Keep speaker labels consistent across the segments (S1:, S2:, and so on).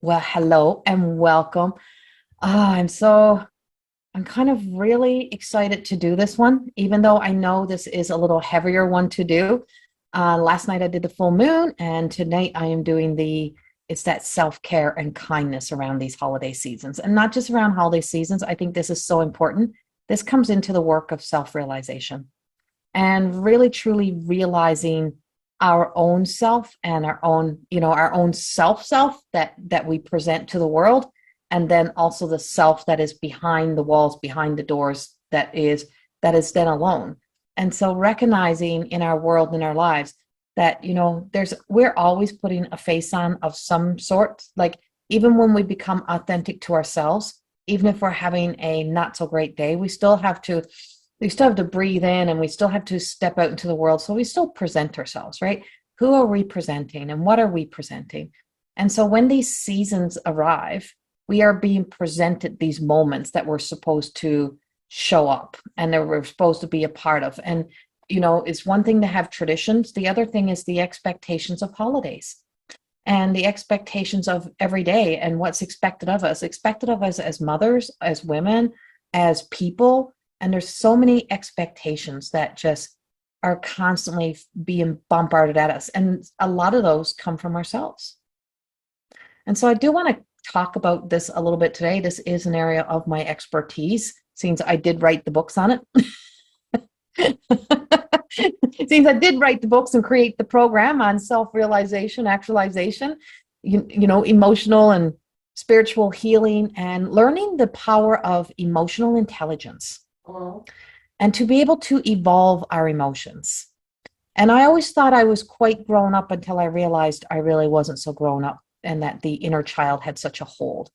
S1: Well, hello and welcome. I'm kind of really excited to do this one, even though I know this is a little heavier one to do. Last night I did the full moon, and tonight I am doing it's that self-care and kindness around these holiday seasons. And not just around holiday seasons. I think this is so important. This comes into the work of self-realization and really truly realizing our own self and our own self that we present to the world, and then also the self that is behind the walls, behind the doors, that is then alone. And so recognizing in our world, in our lives, that we're always putting a face on of some sort. Like, even when we become authentic to ourselves, even if we're having a not so great day, we still have to breathe in, and we still have to step out into the world. So we still present ourselves, right? Who are we presenting and what are we presenting? And so when these seasons arrive, we are being presented these moments that we're supposed to show up and that we're supposed to be a part of. And, it's one thing to have traditions. The other thing is the expectations of holidays and the expectations of every day and what's expected of us as mothers, as women, as people. And there's so many expectations that just are constantly being bombarded at us. And a lot of those come from ourselves. And so I do want to talk about this a little bit today. This is an area of my expertise, since I did write the books on it. Since I did write the books and create the program on self-realization, actualization, emotional and spiritual healing, and learning the power of emotional intelligence. And to be able to evolve our emotions. And I always thought I was quite grown up until I realized I really wasn't so grown up, and that the inner child had such a hold.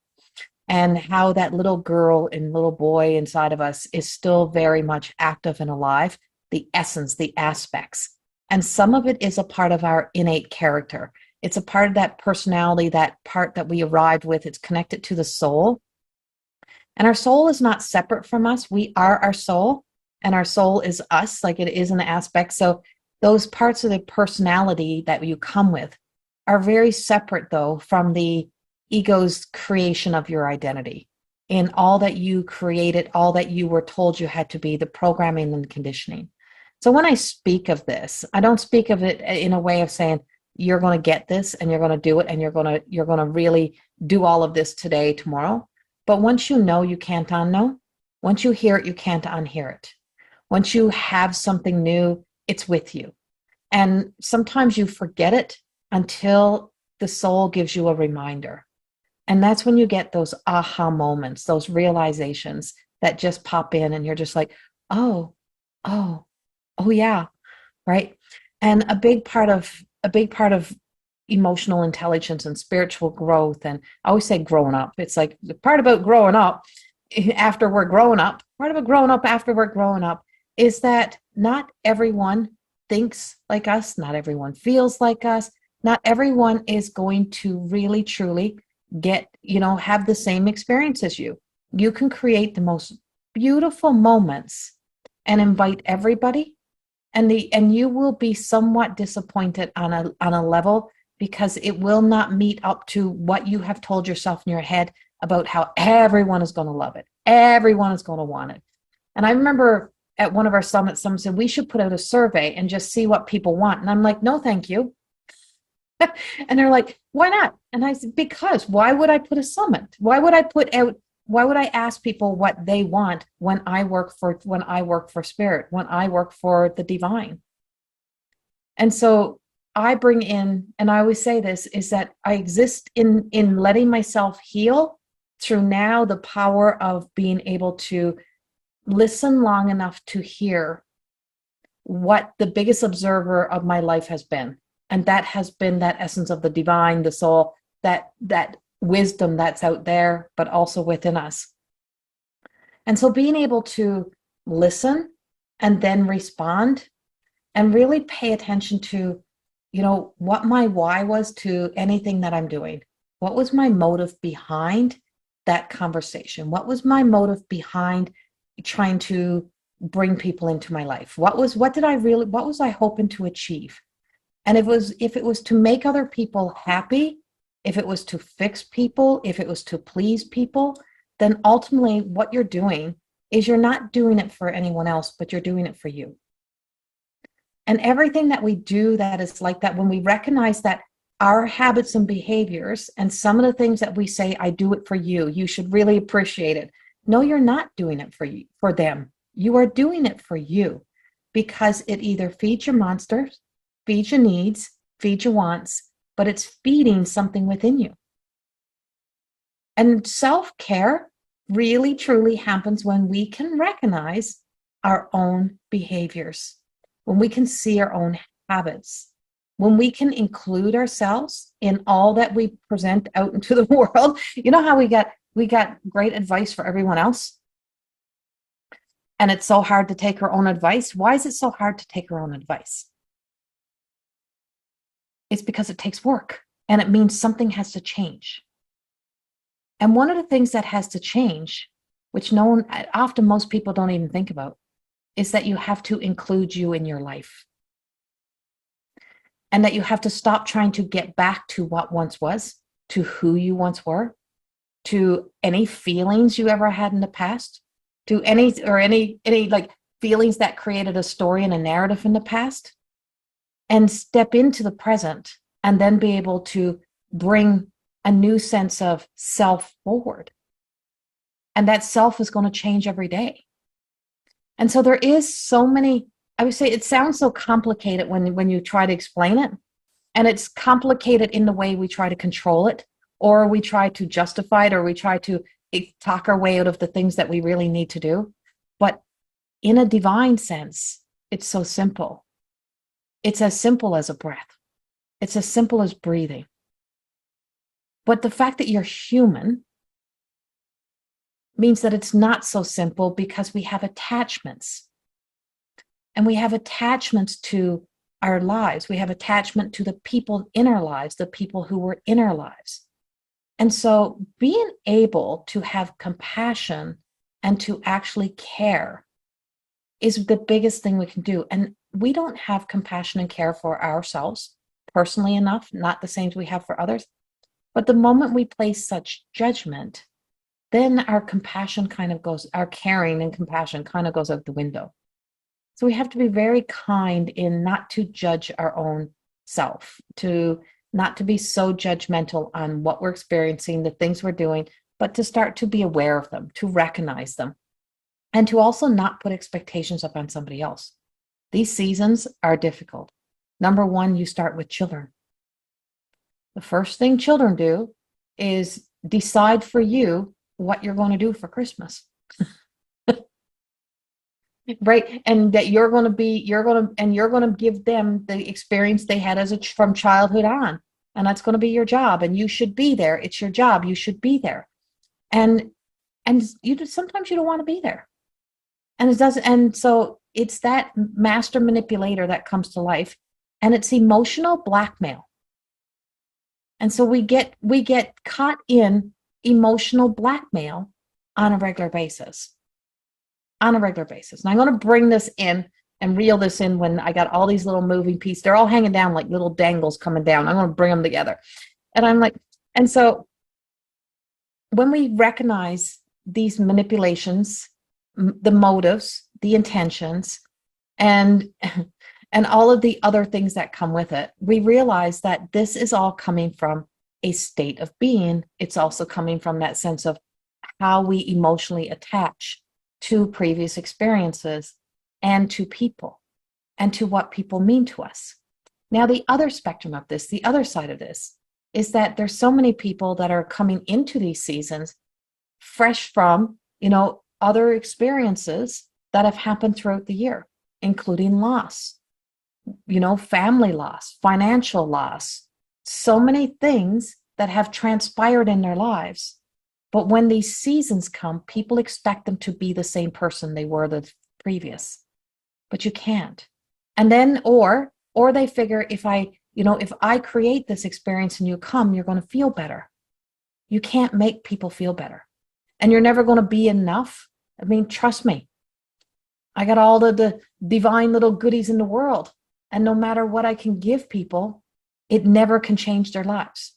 S1: And how that little girl and little boy inside of us is still very much active and alive, the essence, the aspects. And some of it is a part of our innate character. It's a part of that personality, that part that we arrived with. It's connected to the soul. And our soul is not separate from us. We are our soul, and our soul is us, like it is an aspect. So those parts of the personality that you come with are very separate, though, from the ego's creation of your identity, in all that you created, all that you were told you had to be, the programming and conditioning. So when I speak of this, I don't speak of it in a way of saying, you're going to get this and you're going to do it and you're going to really do all of this today, tomorrow. But once you know, you can't unknow. Once you hear it, you can't unhear it. Once you have something new, it's with you. And sometimes you forget it until the soul gives you a reminder. And that's when you get those aha moments, those realizations that just pop in, and you're just like, oh, oh, oh yeah, right? And a big part of emotional intelligence and spiritual growth, and I always say growing up. It's like the part about growing up after we're growing up, part about growing up after we're growing up, is that not everyone thinks like us, not everyone feels like us, not everyone is going to really truly have the same experience as you. You can create the most beautiful moments and invite everybody, and you will be somewhat disappointed on a level, because it will not meet up to what you have told yourself in your head about how everyone is going to love it. Everyone is going to want it. And I remember at one of our summits, someone said, we should put out a survey and just see what people want. And I'm like, no, thank you. And they're like, why not? And I said, because why would I put a summit? Why would I ask people what they want when I work for spirit, when I work for the divine? And so I bring in, and I always say this, is that I exist in letting myself heal through now the power of being able to listen long enough to hear what the biggest observer of my life has been. And that has been that essence of the divine, the soul, that wisdom that's out there, but also within us. And so being able to listen and then respond and really pay attention to, what my why was to anything that I'm doing. What was my motive behind that conversation? What was my motive behind trying to bring people into my life? What was I hoping to achieve? And if it was to make other people happy, if it was to fix people, if it was to please people, then ultimately what you're doing is you're not doing it for anyone else, but you're doing it for you. And everything that we do that is like that, when we recognize that our habits and behaviors and some of the things that we say, I do it for you, you should really appreciate it. No, you're not doing it for you, for them. You are doing it for you because it either feeds your monsters, feeds your needs, feeds your wants, but it's feeding something within you. And self-care really truly happens when we can recognize our own behaviors, when we can see our own habits, when we can include ourselves in all that we present out into the world. You know how we got great advice for everyone else, and it's so hard to take our own advice. Why is it so hard to take our own advice? It's because it takes work, and it means something has to change. And one of the things that has to change, which often most people don't even think about, is that you have to include you in your life. And that you have to stop trying to get back to what once was, to who you once were, to any feelings you ever had in the past, to any like feelings that created a story and a narrative in the past, and step into the present and then be able to bring a new sense of self forward. And that self is going to change every day. And so there is so many, I would say it sounds so complicated when you try to explain it. And it's complicated in the way we try to control it, or we try to justify it, or we try to talk our way out of the things that we really need to do. But in a divine sense, it's so simple. It's as simple as a breath. It's as simple as breathing. But the fact that you're human means that it's not so simple, because we have attachments. And we have attachments to our lives. We have attachment to the people in our lives, the people who were in our lives. And so being able to have compassion and to actually care is the biggest thing we can do. And we don't have compassion and care for ourselves personally enough, not the same as we have for others. But the moment we place such judgment, then our compassion kind of goes, our caring and compassion kind of goes out the window. So we have to be very kind in not to judge our own self, to not to be so judgmental on what we're experiencing, the things we're doing, but to start to be aware of them, to recognize them, and to also not put expectations up on somebody else. These seasons are difficult. Number one, you start with children. The first thing children do is decide for you what you're going to do for Christmas. Right. And that you're going to give them the experience they had from childhood on. And that's going to be your job. And you should be there. It's your job. You should be there. And sometimes you don't want to be there. And it doesn't. And so it's that master manipulator that comes to life, and it's emotional blackmail. And so we get caught in emotional blackmail on a regular basis. And I'm going to bring this in and reel this in when I got all these little moving pieces. They're all hanging down like little dangles coming down. I'm going to bring them together. And I'm like, and so when we recognize these manipulations, the motives, the intentions, and all of the other things that come with it, we realize that this is all coming from a state of being. It's also coming from that sense of how we emotionally attach to previous experiences and to people and to what people mean to us. Now, the other spectrum of this, the other side of this, is that there's so many people that are coming into these seasons fresh from, other experiences that have happened throughout the year, including loss, family loss, financial loss, so many things that have transpired in their lives. But when these seasons come, people expect them to be the same person they were the previous, but you can't. And then, or they figure if I create this experience and you come, you're going to feel better. You can't make people feel better, and you're never going to be enough. I mean, trust me, I got all the divine little goodies in the world. And no matter what I can give people, it never can change their lives.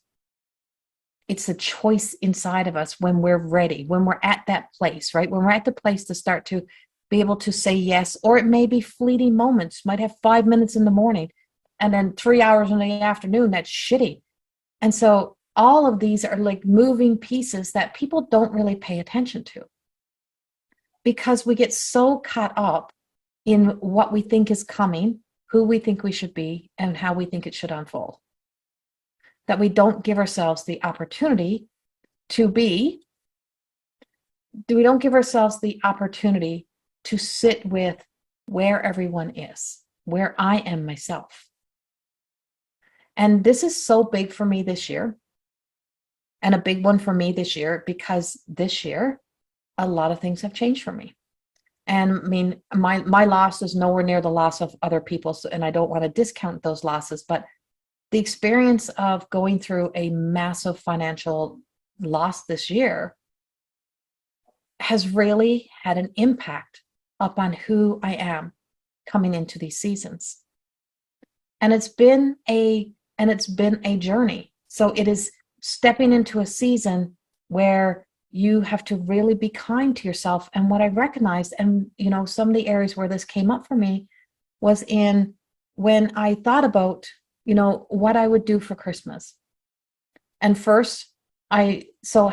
S1: It's a choice inside of us when we're ready, when we're at that place, right? When we're at the place to start to be able to say yes, or it may be fleeting moments, might have 5 minutes in the morning and then 3 hours in the afternoon. That's shitty. And so all of these are like moving pieces that people don't really pay attention to because we get so caught up in what we think is coming, who we think we should be, and how we think it should unfold, that we don't give ourselves the opportunity to be, we don't give ourselves the opportunity to sit with where everyone is, where I am myself. And this is so big for me this year, and a big one for me this year, because this year, a lot of things have changed for me. And I mean, my loss is nowhere near the loss of other people's, and I don't want to discount those losses, but the experience of going through a massive financial loss this year has really had an impact upon who I am coming into these seasons. And it's been a journey. So it is stepping into a season where you have to really be kind to yourself. And what I recognized, and some of the areas where this came up for me was in when I thought about what I would do for Christmas. And first, I'll tell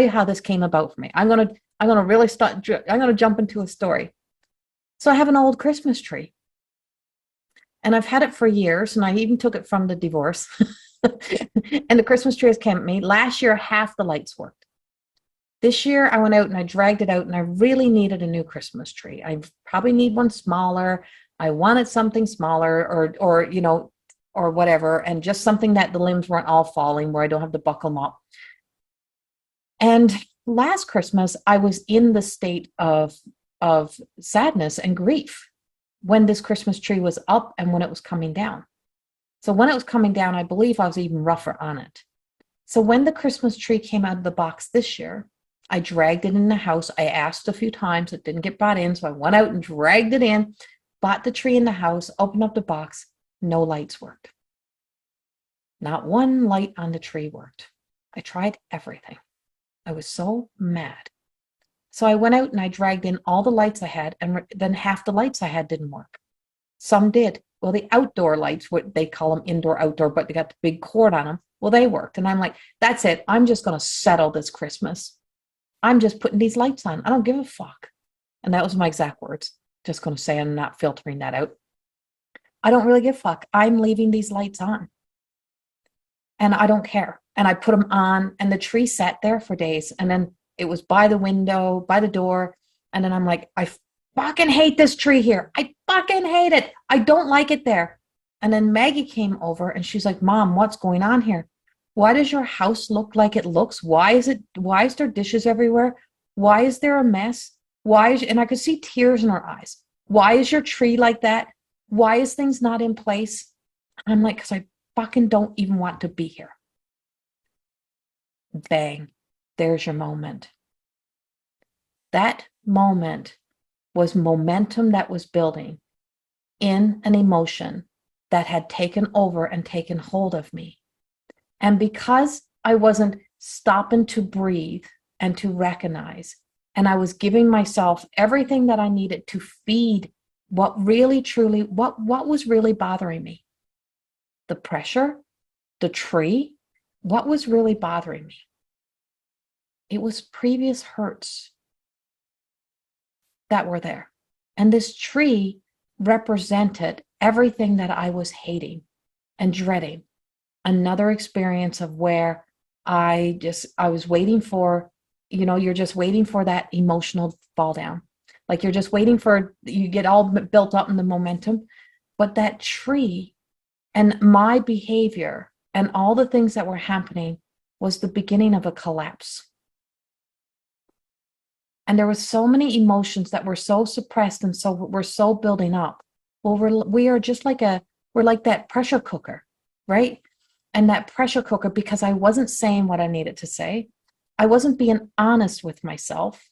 S1: you how this came about for me. I'm gonna jump into a story. So I have an old Christmas tree, and I've had it for years, and I even took it from the divorce. And the Christmas tree has came at me. Last year, half the lights worked. This year, I went out and I dragged it out, and I really needed a new Christmas tree. I probably need one smaller. I wanted something smaller, or whatever, and just something that the limbs weren't all falling, where I don't have to buckle them up. And last Christmas, I was in the state of sadness and grief when this Christmas tree was up and when it was coming down. So when it was coming down, I believe I was even rougher on it. So when the Christmas tree came out of the box this year, I dragged it in the house. I asked a few times. It didn't get brought in. So I went out and dragged it in, bought the tree in the house, opened up the box. No lights worked. Not one light on the tree worked. I tried everything. I was so mad. So I went out and I dragged in all the lights I had, and then half the lights I had didn't work. Some did. Well, the outdoor lights, what they call them indoor, outdoor, but they got the big cord on them. Well, they worked. And I'm like, that's it. I'm just going to settle this Christmas. I'm just putting these lights on. I don't give a fuck. And that was my exact words. Just going to say, I'm not filtering that out. I don't really give a fuck. I'm leaving these lights on. And I don't care. And I put them on, and the tree sat there for days. And then it was by the window, by the door. And then I'm like, I fucking hate this tree here. I fucking hate it. I don't like it there. And then Maggie came over and she's like, Mom, what's going on here? Why does your house look like it looks? Why is there dishes everywhere? Why is there a mess? And I could see tears in her eyes. Why is your tree like that? Why is things not in place? I'm like, because I fucking don't even want to be here. Bang. There's your moment. That moment was momentum that was building in an emotion that had taken over and taken hold of me. And because I wasn't stopping to breathe and to recognize, and I was giving myself everything that I needed to feed what really, truly, what was really bothering me. The pressure, the tree, what was really bothering me? It was previous hurts that were there. And this tree represented everything that I was hating and dreading. Another experience of where I was waiting for, you're just waiting for that emotional fall down. Like you're just waiting for, you get all built up in the momentum. But that tree and my behavior and all the things that were happening was the beginning of a collapse. And there were so many emotions that were so suppressed and so were so building up. Well, we are just like we're like that pressure cooker, right? And that pressure cooker, because I wasn't saying what I needed to say. I wasn't being honest with myself.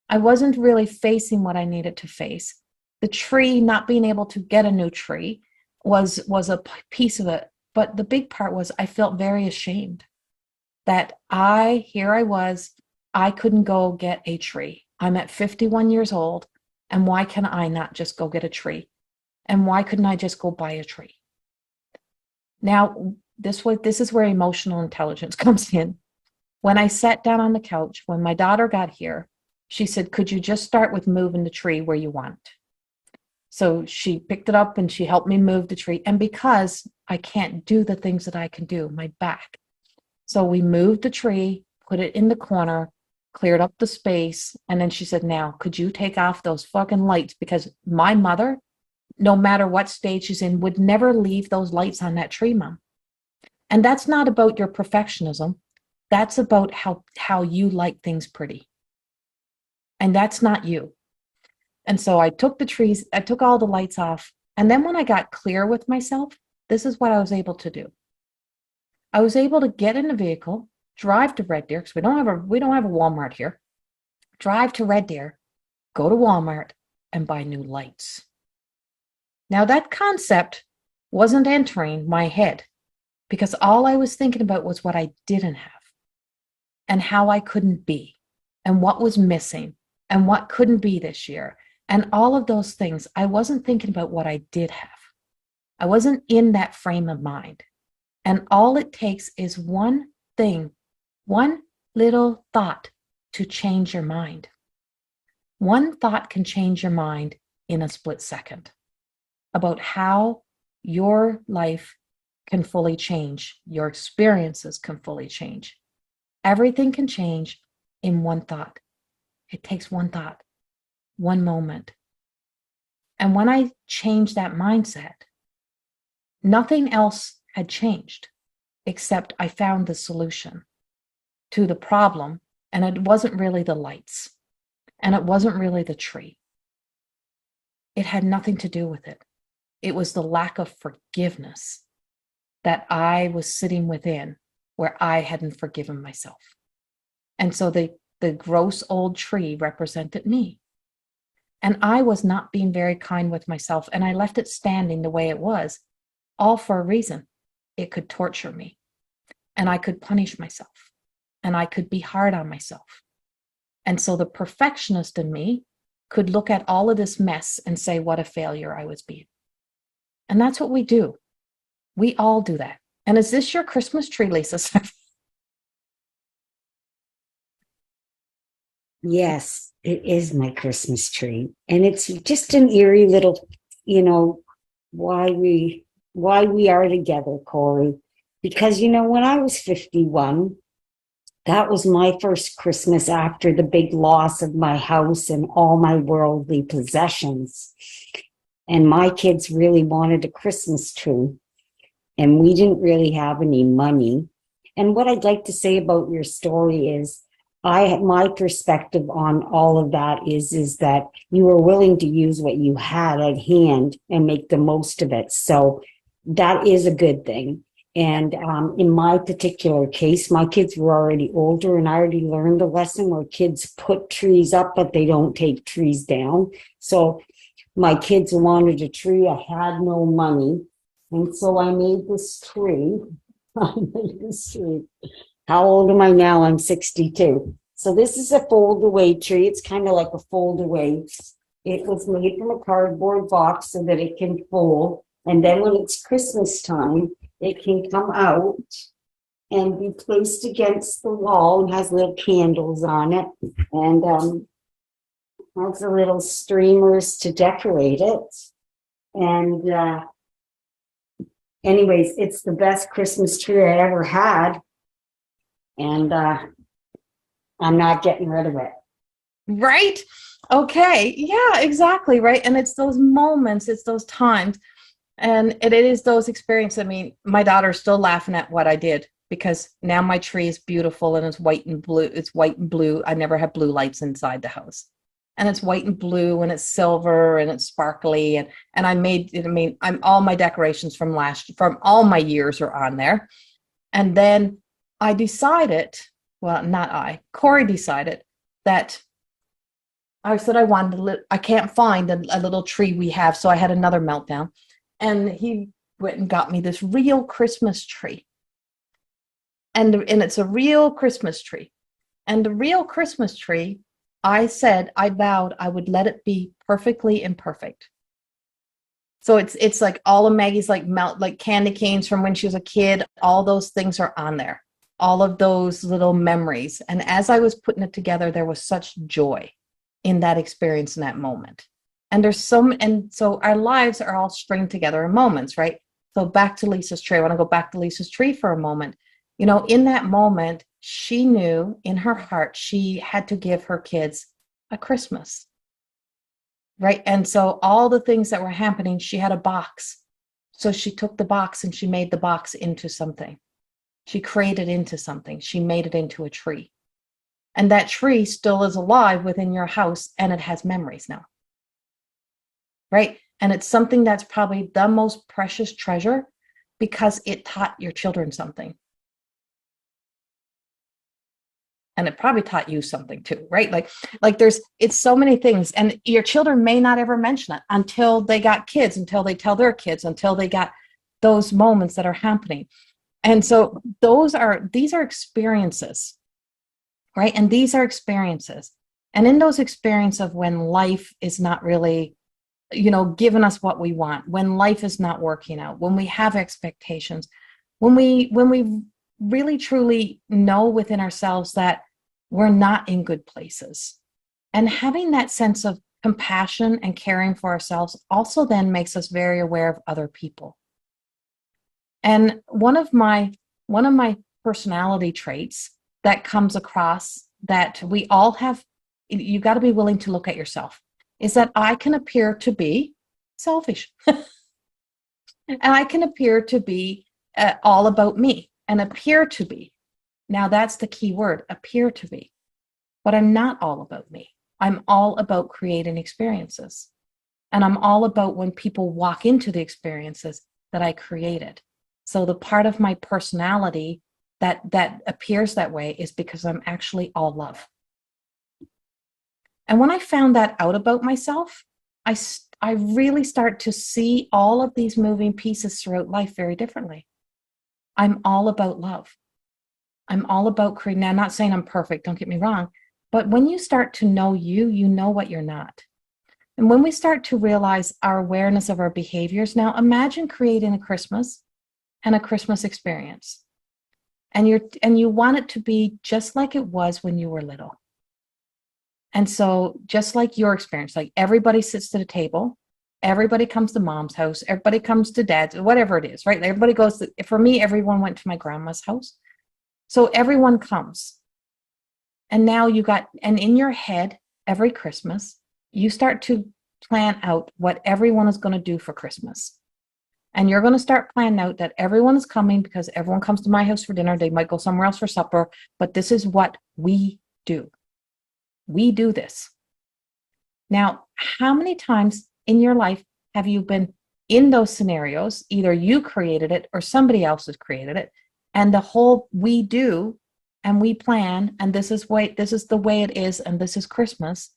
S1: I wasn't really facing what I needed to face. The tree, not being able to get a new tree was a piece of it. But the big part was I felt very ashamed that here I was, I couldn't go get a tree. I'm at 51 years old, and why can I not just go get a tree? And why couldn't I just go buy a tree? Now, this is where emotional intelligence comes in. When I sat down on the couch, when my daughter got here, she said, could you just start with moving the tree where you want? So she picked it up and she helped me move the tree. And because I can't do the things that I can do, my back. So we moved the tree, put it in the corner, cleared up the space. And then she said, now, could you take off those fucking lights? Because my mother, no matter what stage she's in, would never leave those lights on that tree, Mom. And that's not about your perfectionism. That's about how you like things pretty. And that's not you. And so I took all the lights off. And then when I got clear with myself, this is what I was able to do. I was able to get in the vehicle, drive to Red Deer, because we don't have a Walmart here. Drive to Red Deer, go to Walmart, and buy new lights. Now that concept wasn't entering my head because all I was thinking about was what I didn't have and how I couldn't be and what was missing and what couldn't be this year. And all of those things, I wasn't thinking about what I did have. I wasn't in that frame of mind. And all it takes is one thing, one little thought to change your mind. One thought can change your mind in a split second about how your life can fully change, your experiences can fully change. Everything can change in one thought. It takes one thought, one moment. And when I changed that mindset, nothing else had changed except I found the solution to the problem. And it wasn't really the lights. And it wasn't really the tree. It had nothing to do with it. It was the lack of forgiveness that I was sitting within where I hadn't forgiven myself. And so the gross old tree represented me. And I was not being very kind with myself. And I left it standing the way it was, all for a reason. It could torture me. And I could punish myself. And I could be hard on myself. And so the perfectionist in me could look at all of this mess and say, what a failure I was being. And that's what we do. We all do that. And is this your Christmas tree, Lisa?
S2: Yes, it is my Christmas tree. And it's just an eerie little, why we are together, Corrie. Because, when I was 51, that was my first Christmas after the big loss of my house and all my worldly possessions. And my kids really wanted a Christmas tree. And we didn't really have any money. And what I'd like to say about your story is, my perspective on all of that is that you were willing to use what you had at hand and make the most of it. So that is a good thing. And in my particular case, my kids were already older and I already learned the lesson where kids put trees up, but they don't take trees down. So my kids wanted a tree. I had no money. And so I made this tree. How old am I now? I'm 62. So this is a fold-away tree. It's kind of like a fold-away. It was made from a cardboard box so that it can fold. And then when it's Christmas time, it can come out and be placed against the wall and has little candles on it. And has the little streamers to decorate it. And anyways, it's the best Christmas tree I ever had. And I'm not getting rid of it.
S1: Right? Okay. Yeah, exactly. Right. And it's those moments, it's those times. And it is those experiences. I mean, my daughter's still laughing at what I did because now my tree is beautiful and it's white and blue. It's white and blue. I never had blue lights inside the house. And it's white and blue and it's silver and it's sparkly. And I made it. I mean, all my decorations from all my years are on there. And then I decided, well, not I, Corrie decided that I said I can't find a little tree we have. So I had another meltdown. And he went and got me this real Christmas tree. And it's a real Christmas tree. And the real Christmas tree, I vowed I would let it be perfectly imperfect. So it's like all of Maggie's like candy canes from when she was a kid. All those things are on there. All of those little memories. And as I was putting it together, there was such joy in that experience in that moment. And so our lives are all stringed together in moments, right? So back to Lisa's tree. I want to go back to Lisa's tree for a moment. In that moment, she knew in her heart she had to give her kids a Christmas, right? And so all the things that were happening, she had a box. So she took the box and she made the box into something. She created into something. She made it into a tree. And that tree still is alive within your house, and it has memories now, right? And it's something that's probably the most precious treasure because it taught your children something. And it probably taught you something too, right? It's so many things. And your children may not ever mention it until they got kids, until they tell their kids, until they got those moments that are happening. And so these are experiences, right? And these are experiences. And in those experiences of when life is not really, giving us what we want, when life is not working out, when we have expectations, when we really truly know within ourselves that we're not in good places. And having that sense of compassion and caring for ourselves also then makes us very aware of other people. And one of my personality traits that comes across that we all have, you got to be willing to look at yourself, is that I can appear to be selfish. And I can appear to be all about me and appear to be. Now that's the key word, appear to be. But I'm not all about me. I'm all about creating experiences. And I'm all about when people walk into the experiences that I created. So the part of my personality that appears that way is because I'm actually all love. And when I found that out about myself, I really start to see all of these moving pieces throughout life very differently. I'm all about love. I'm all about creating. Now, I'm not saying I'm perfect, don't get me wrong, but when you start to know you know what you're not. And when we start to realize our awareness of our behaviors, now imagine creating a Christmas and a Christmas experience. And you want it to be just like it was when you were little. And so just like your experience, like everybody sits to the table, everybody comes to mom's house, everybody comes to dad's, whatever it is, right? Everybody goes for me, everyone went to my grandma's house. So everyone comes. And now and in your head, every Christmas, you start to plan out what everyone is going to do for Christmas. And you're going to start planning out that everyone is coming because everyone comes to my house for dinner. They might go somewhere else for supper, but this is what we do. We do this. Now, how many times in your life have you been in those scenarios? Either you created it or somebody else has created it. And the whole we do and we plan, and this is the way it is, and this is Christmas.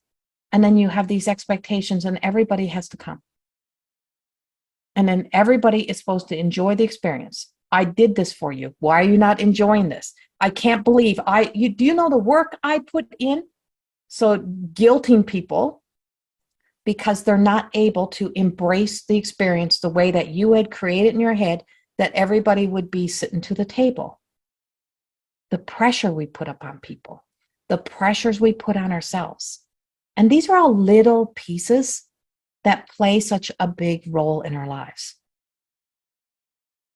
S1: And then you have these expectations and everybody has to come. And then everybody is supposed to enjoy the experience. I did this for you. Why are you not enjoying this? I can't believe do you know the work I put in? So guilting people because they're not able to embrace the experience the way that you had created in your head, that everybody would be sitting to the table. The pressure we put up on people, the pressures we put on ourselves. And these are all little pieces that play such a big role in our lives.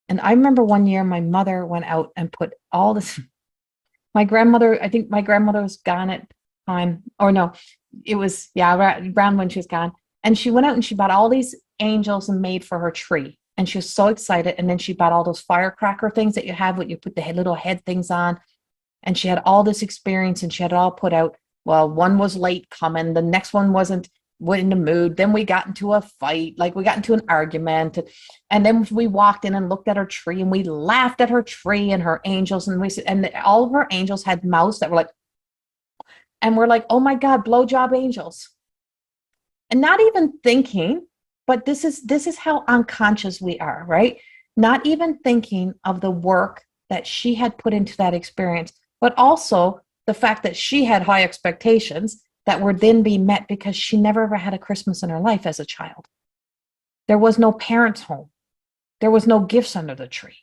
S1: And I remember one year my mother went out and put all this, I think my grandmother was gone at time, or no, it was, around when she was gone. And she went out and she bought all these angels and made for her tree. And she was so excited. And then she bought all those firecracker things that you have, what you put the little head things on. And she had all this experience and she had it all put out. Well, one was late coming. The next one wasn't in the mood. Then we got into a fight, like we got into an argument. And then we walked in and looked at her tree and we laughed at her tree and her angels. And all of her angels had mouths that were like, and we're like, oh my God, blowjob angels. And not even thinking, but this is how unconscious we are, right? not even thinking of the work that she had put into that experience, but also the fact that she had high expectations that were then being met because she never ever had a Christmas in her life as a child. There was no parents' home. There was no gifts under the tree.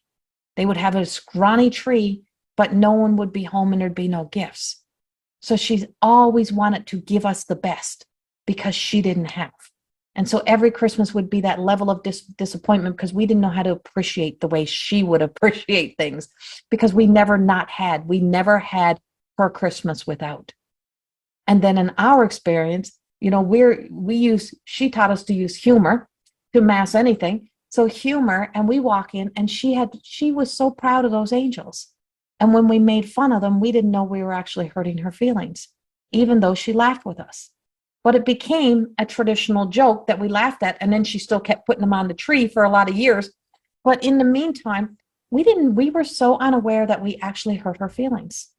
S1: They would have a scrawny tree, but no one would be home and there'd be no gifts. So she's always wanted to give us the best because she didn't have. And so every Christmas would be that level of disappointment because we didn't know how to appreciate the way she would appreciate things, because we never had her Christmas without. And then in our experience, she taught us to use humor to mask anything. So humor, and we walk in and she was so proud of those angels. And when we made fun of them, we didn't know we were actually hurting her feelings, even though she laughed with us. But it became a traditional joke that we laughed at, and then she still kept putting them on the tree for a lot of years. But in the meantime, we were so unaware that we actually hurt her feelings.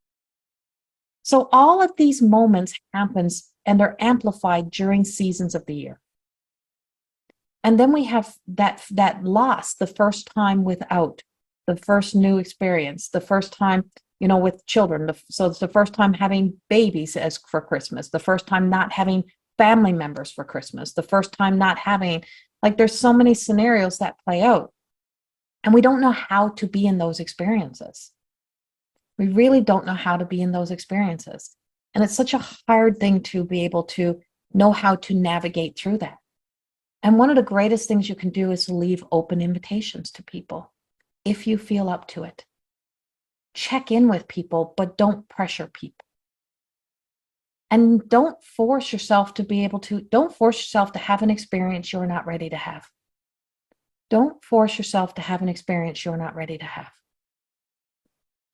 S1: So all of these moments happens, and they're amplified during seasons of the year. And then we have that loss, the first time without, the first new experience, the first time, with children. So it's the first time having babies as for Christmas, the first time not having family members for Christmas, the first time not having, there's so many scenarios that play out. And we don't know how to be in those experiences. We really don't know how to be in those experiences. And it's such a hard thing to be able to know how to navigate through that. And one of the greatest things you can do is to leave open invitations to people if you feel up to it. Check in with people, but don't pressure people. And don't force yourself to have an experience you're not ready to have. Don't force yourself to have an experience you're not ready to have.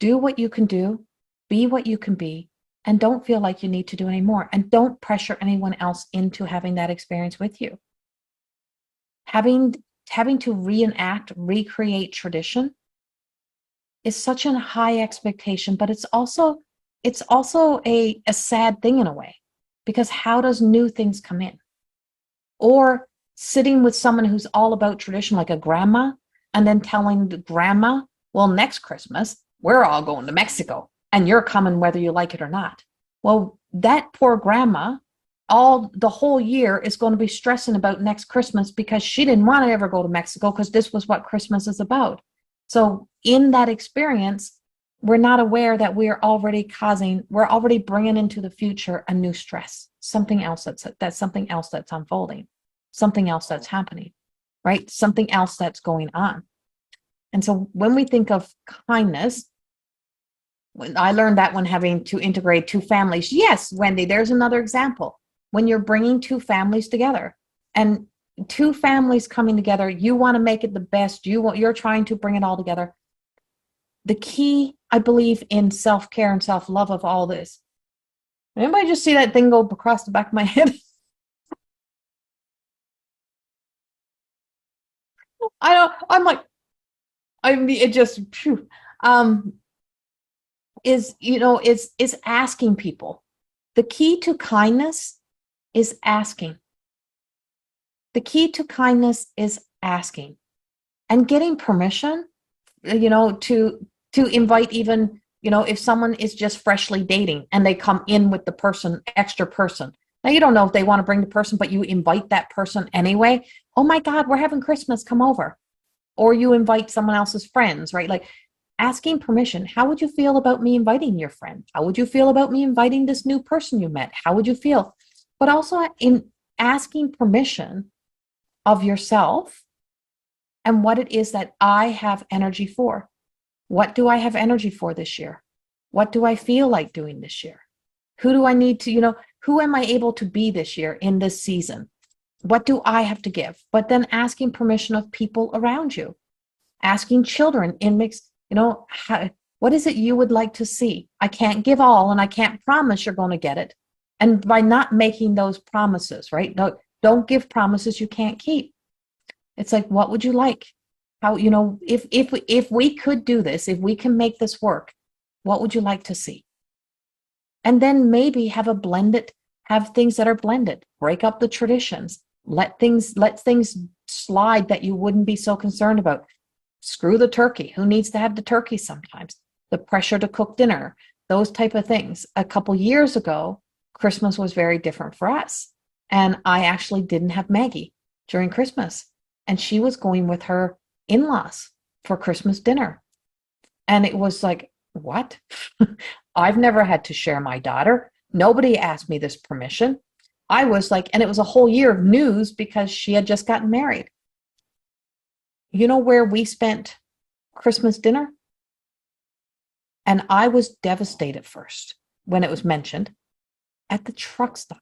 S1: Do what you can do, be what you can be, and don't feel like you need to do any more. And don't pressure anyone else into having that experience with you. Having to recreate tradition is such a high expectation, but it's also a sad thing in a way, because how does new things come in? Or sitting with someone who's all about tradition, like a grandma, and then telling the grandma, well, next Christmas, we're all going to Mexico and you're coming whether you like it or not. Well, that poor grandma, the whole year is going to be stressing about next Christmas because she didn't want to ever go to Mexico because this was what Christmas is about. So in that experience, we're not aware that we're already bringing into the future a new stress, something else that's unfolding, something else that's happening, right? Something else that's going on. And so when we think of kindness, I learned that when having to integrate two families. Yes, Wendy, there's another example. When you're bringing two families together, and two families coming together, you want to make it the best. You're trying to bring it all together. The key, I believe, in self-care and self-love of all this. Anybody just see that thing go across the back of my head? It just, phew. Is asking people. The key to kindness is asking. The key to kindness is asking and getting permission, to invite, even, if someone is just freshly dating and they come in with the extra person. Now, you don't know if they want to bring the person, but you invite that person anyway. Oh my God, we're having Christmas, come over. Or you invite someone else's friends, right? Like asking permission. How would you feel about me inviting your friend? How would you feel about me inviting this new person you met? How would you feel? But also in asking permission of yourself and what it is that I have energy for. What do I have energy for this year? What do I feel like doing this year? Who do I need to, who am I able to be this year in this season? What do I have to give? But then asking permission of people around you, asking children in mixed, what is it you would like to see? I can't give all, and I can't promise you're going to get it. And by not making those promises, right? Don't give promises you can't keep. It's like, what would you like? How, if we could do this, if we can make this work, what would you like to see? And then maybe have things that are blended, break up the traditions, let things slide that you wouldn't be so concerned about. Screw the turkey. Who needs to have the turkey sometimes? The pressure to cook dinner, those type of things. A couple years ago, Christmas was very different for us. And I actually didn't have Maggie during Christmas. And she was going with her in-laws for Christmas dinner. And it was like, what? I've never had to share my daughter. Nobody asked me this permission. I was like, and it was a whole year of news because she had just gotten married. You know where we spent Christmas dinner? And I was devastated first when it was mentioned at the truck stop.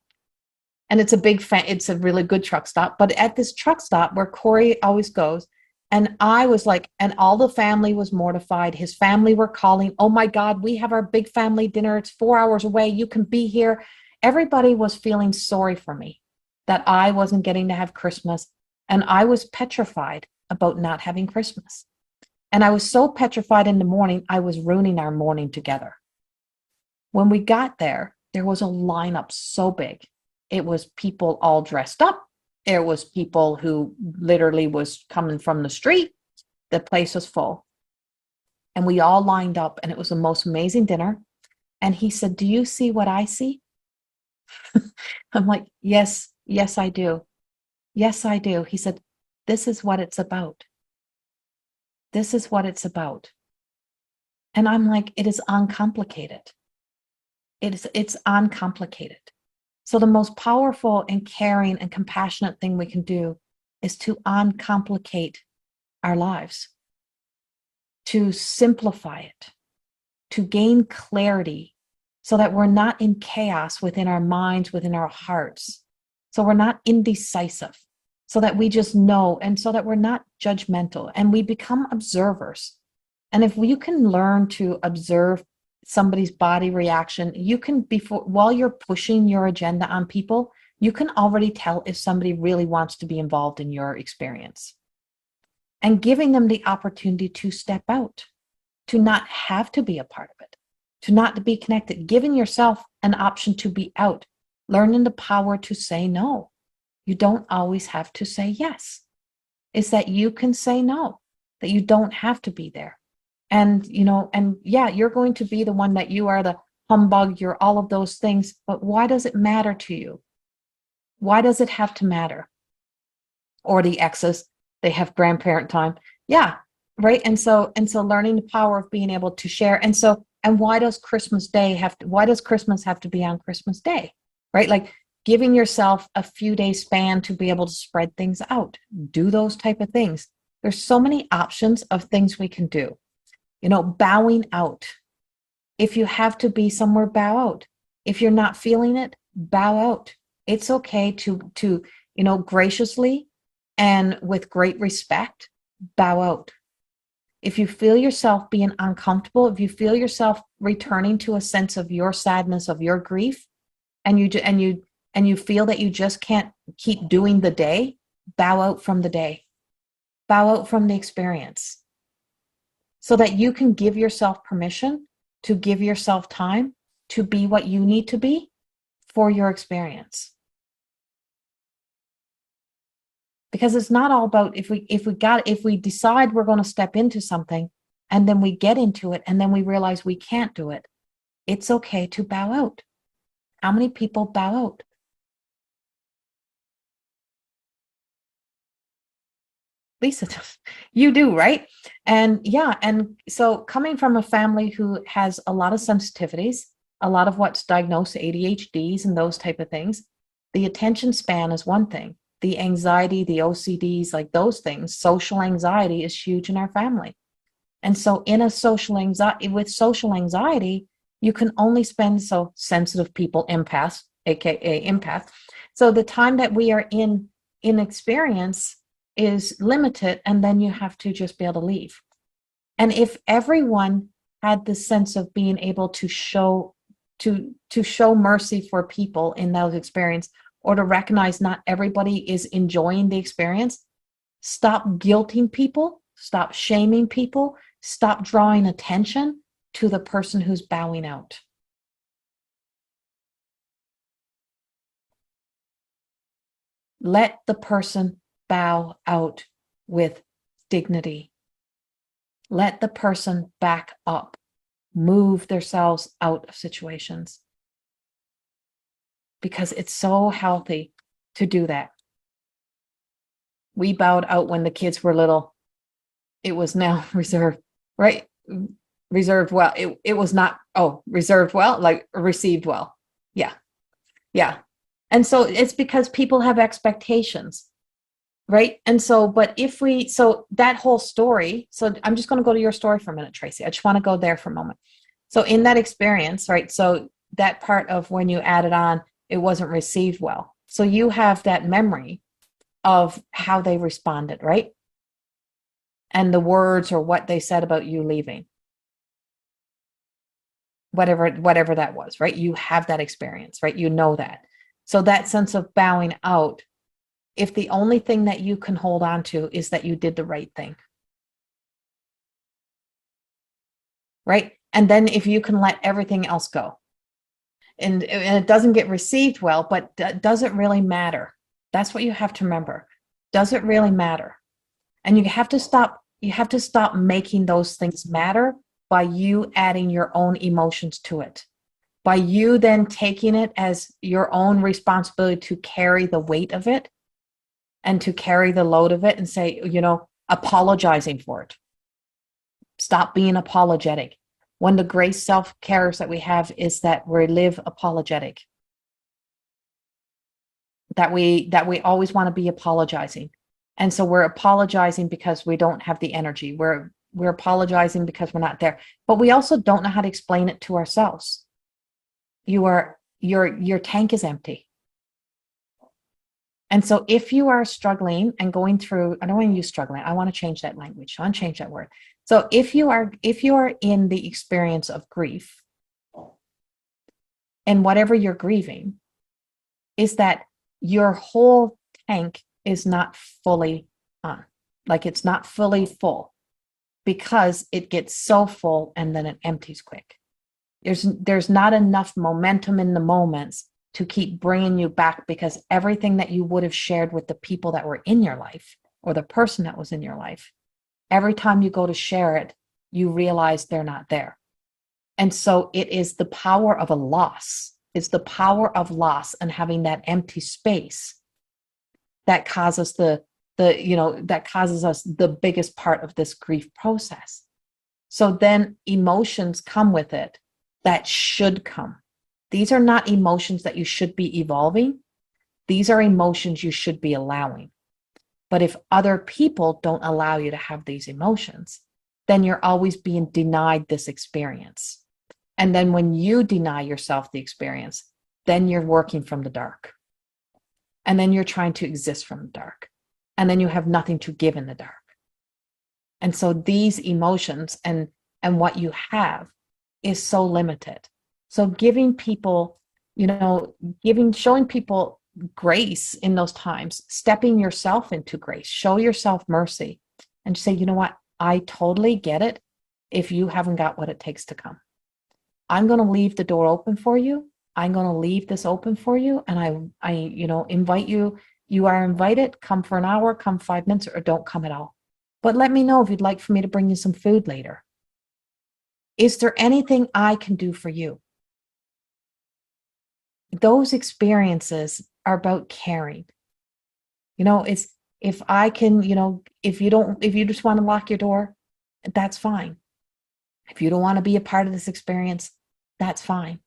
S1: And it's it's a really good truck stop, but at this truck stop where Corrie always goes, and I was like, and all the family was mortified. His family were calling, oh my God, we have our big family dinner. It's 4 hours away. You can be here. Everybody was feeling sorry for me that I wasn't getting to have Christmas. And I was petrified about not having Christmas. And I was so petrified in the morning, I was ruining our morning together. When we got there, there was a lineup so big. It was people all dressed up. There was people who literally was coming from the street. The place was full. And we all lined up, and it was the most amazing dinner. And he said, do you see what I see? I'm like, yes, yes, I do. Yes, I do. He said, this is what it's about. This is what it's about. And I'm like, it is uncomplicated. It's uncomplicated. So the most powerful and caring and compassionate thing we can do is to uncomplicate our lives, to simplify it, to gain clarity so that we're not in chaos within our minds, within our hearts. So we're not indecisive, so that we just know, and so that we're not judgmental and we become observers. And if you can learn to observe somebody's body reaction, you can, before, while you're pushing your agenda on people, you can already tell if somebody really wants to be involved in your experience. And giving them the opportunity to step out, to not have to be a part of it, to not to be connected, giving yourself an option to be out, learning the power to say no. You don't always have to say yes. It's that you can say no, that you don't have to be there. And, and yeah, you're going to be the one that you are the humbug, you're all of those things, but why does it matter to you? Why does it have to matter? Or the exes, they have grandparent time. Yeah, right. And so learning the power of being able to share. And why does Christmas have to be on Christmas Day? Right? Like giving yourself a few days span to be able to spread things out, do those type of things. There's so many options of things we can do. Bowing out. If you have to be somewhere, bow out. If you're not feeling it, bow out. It's okay to graciously and with great respect, bow out. If you feel yourself being uncomfortable, if you feel yourself returning to a sense of your sadness, of your grief, and you feel that you just can't keep doing the day, bow out from the day. Bow out from the experience. So that you can give yourself permission to give yourself time to be what you need to be for your experience. Because it's not all about if we decide we're going to step into something and then we get into it and then we realize we can't do it. It's okay to bow out. How many people bow out? Lisa, you do, right? And yeah, and so coming from a family who has a lot of sensitivities, a lot of what's diagnosed ADHDs and those type of things, the attention span is one thing. The anxiety, the OCDs, like those things, social anxiety is huge in our family. And so with social anxiety, you can only spend, so sensitive people, empaths, aka empath. So the time that we are in experience is limited, and then you have to just be able to leave. And if everyone had this sense of being able to show mercy for people in those experiences, or to recognize not everybody is enjoying the experience, stop guilting people, stop shaming people, stop drawing attention to the person who's bowing out. Let the person bow out with dignity, Let the person back up, move themselves out of situations, because it's so healthy to do that. We bowed out when the kids were little. It was now reserved, right? Reserved well. It was not, reserved well, like received well. Yeah. Yeah. And so it's because people have expectations, right? And so, but if we, so that whole story, so I'm just going to go to your story for a minute, Tracy. I just want to go there for a moment. So in that experience, right? So that part of when you added on, it wasn't received well. So you have that memory of how they responded, right? And the words or what they said about you leaving, whatever that was, right? You have that experience, right? You know that. So that sense of bowing out, if the only thing that you can hold on to is that you did the right thing, right? And then if you can let everything else go, and it doesn't get received well, but does it really matter? That's what you have to remember. Does it really matter? And you have to stop making those things matter by you adding your own emotions to it, by you then taking it as your own responsibility to carry the weight of it and to carry the load of it, and say, apologizing for it. Stop being apologetic. One of the great self-cares that we have is that we live apologetic. That we always want to be apologizing. And so we're apologizing because we don't have the energy. We're apologizing because we're not there. But we also don't know how to explain it to ourselves. Your tank is empty. And so if you are struggling and going through, I don't want to use struggling, I want to change that language. I want to change that word. So if you are in the experience of grief, and whatever you're grieving, is that your whole tank is not fully on. Like it's not fully full, because it gets so full and then it empties quick. There's not enough momentum in the moments to keep bringing you back, because everything that you would have shared with the people that were in your life, or the person that was in your life, every time you go to share it, you realize they're not there. And so it is the power of a loss. It's the power of loss and having that empty space that causes that causes us the biggest part of this grief process. So then emotions come with it that should come. These are not emotions that you should be evolving. These are emotions you should be allowing. But if other people don't allow you to have these emotions, then you're always being denied this experience. And then when you deny yourself the experience, then you're working from the dark. And then you're trying to exist from the dark. And then you have nothing to give in the dark. And so these emotions and what you have is so limited. So giving people, showing people grace in those times, stepping yourself into grace, show yourself mercy, and say, you know what, I totally get it if you haven't got what it takes to come. I'm going to leave the door open for you. I'm going to leave this open for you. And I invite you. You are invited. Come for an hour, come 5 minutes, or don't come at all. But let me know if you'd like for me to bring you some food later. Is there anything I can do for you? Those experiences are about caring. It's, if I can, if you just want to lock your door, that's fine. If you don't want to be a part of this experience, that's fine.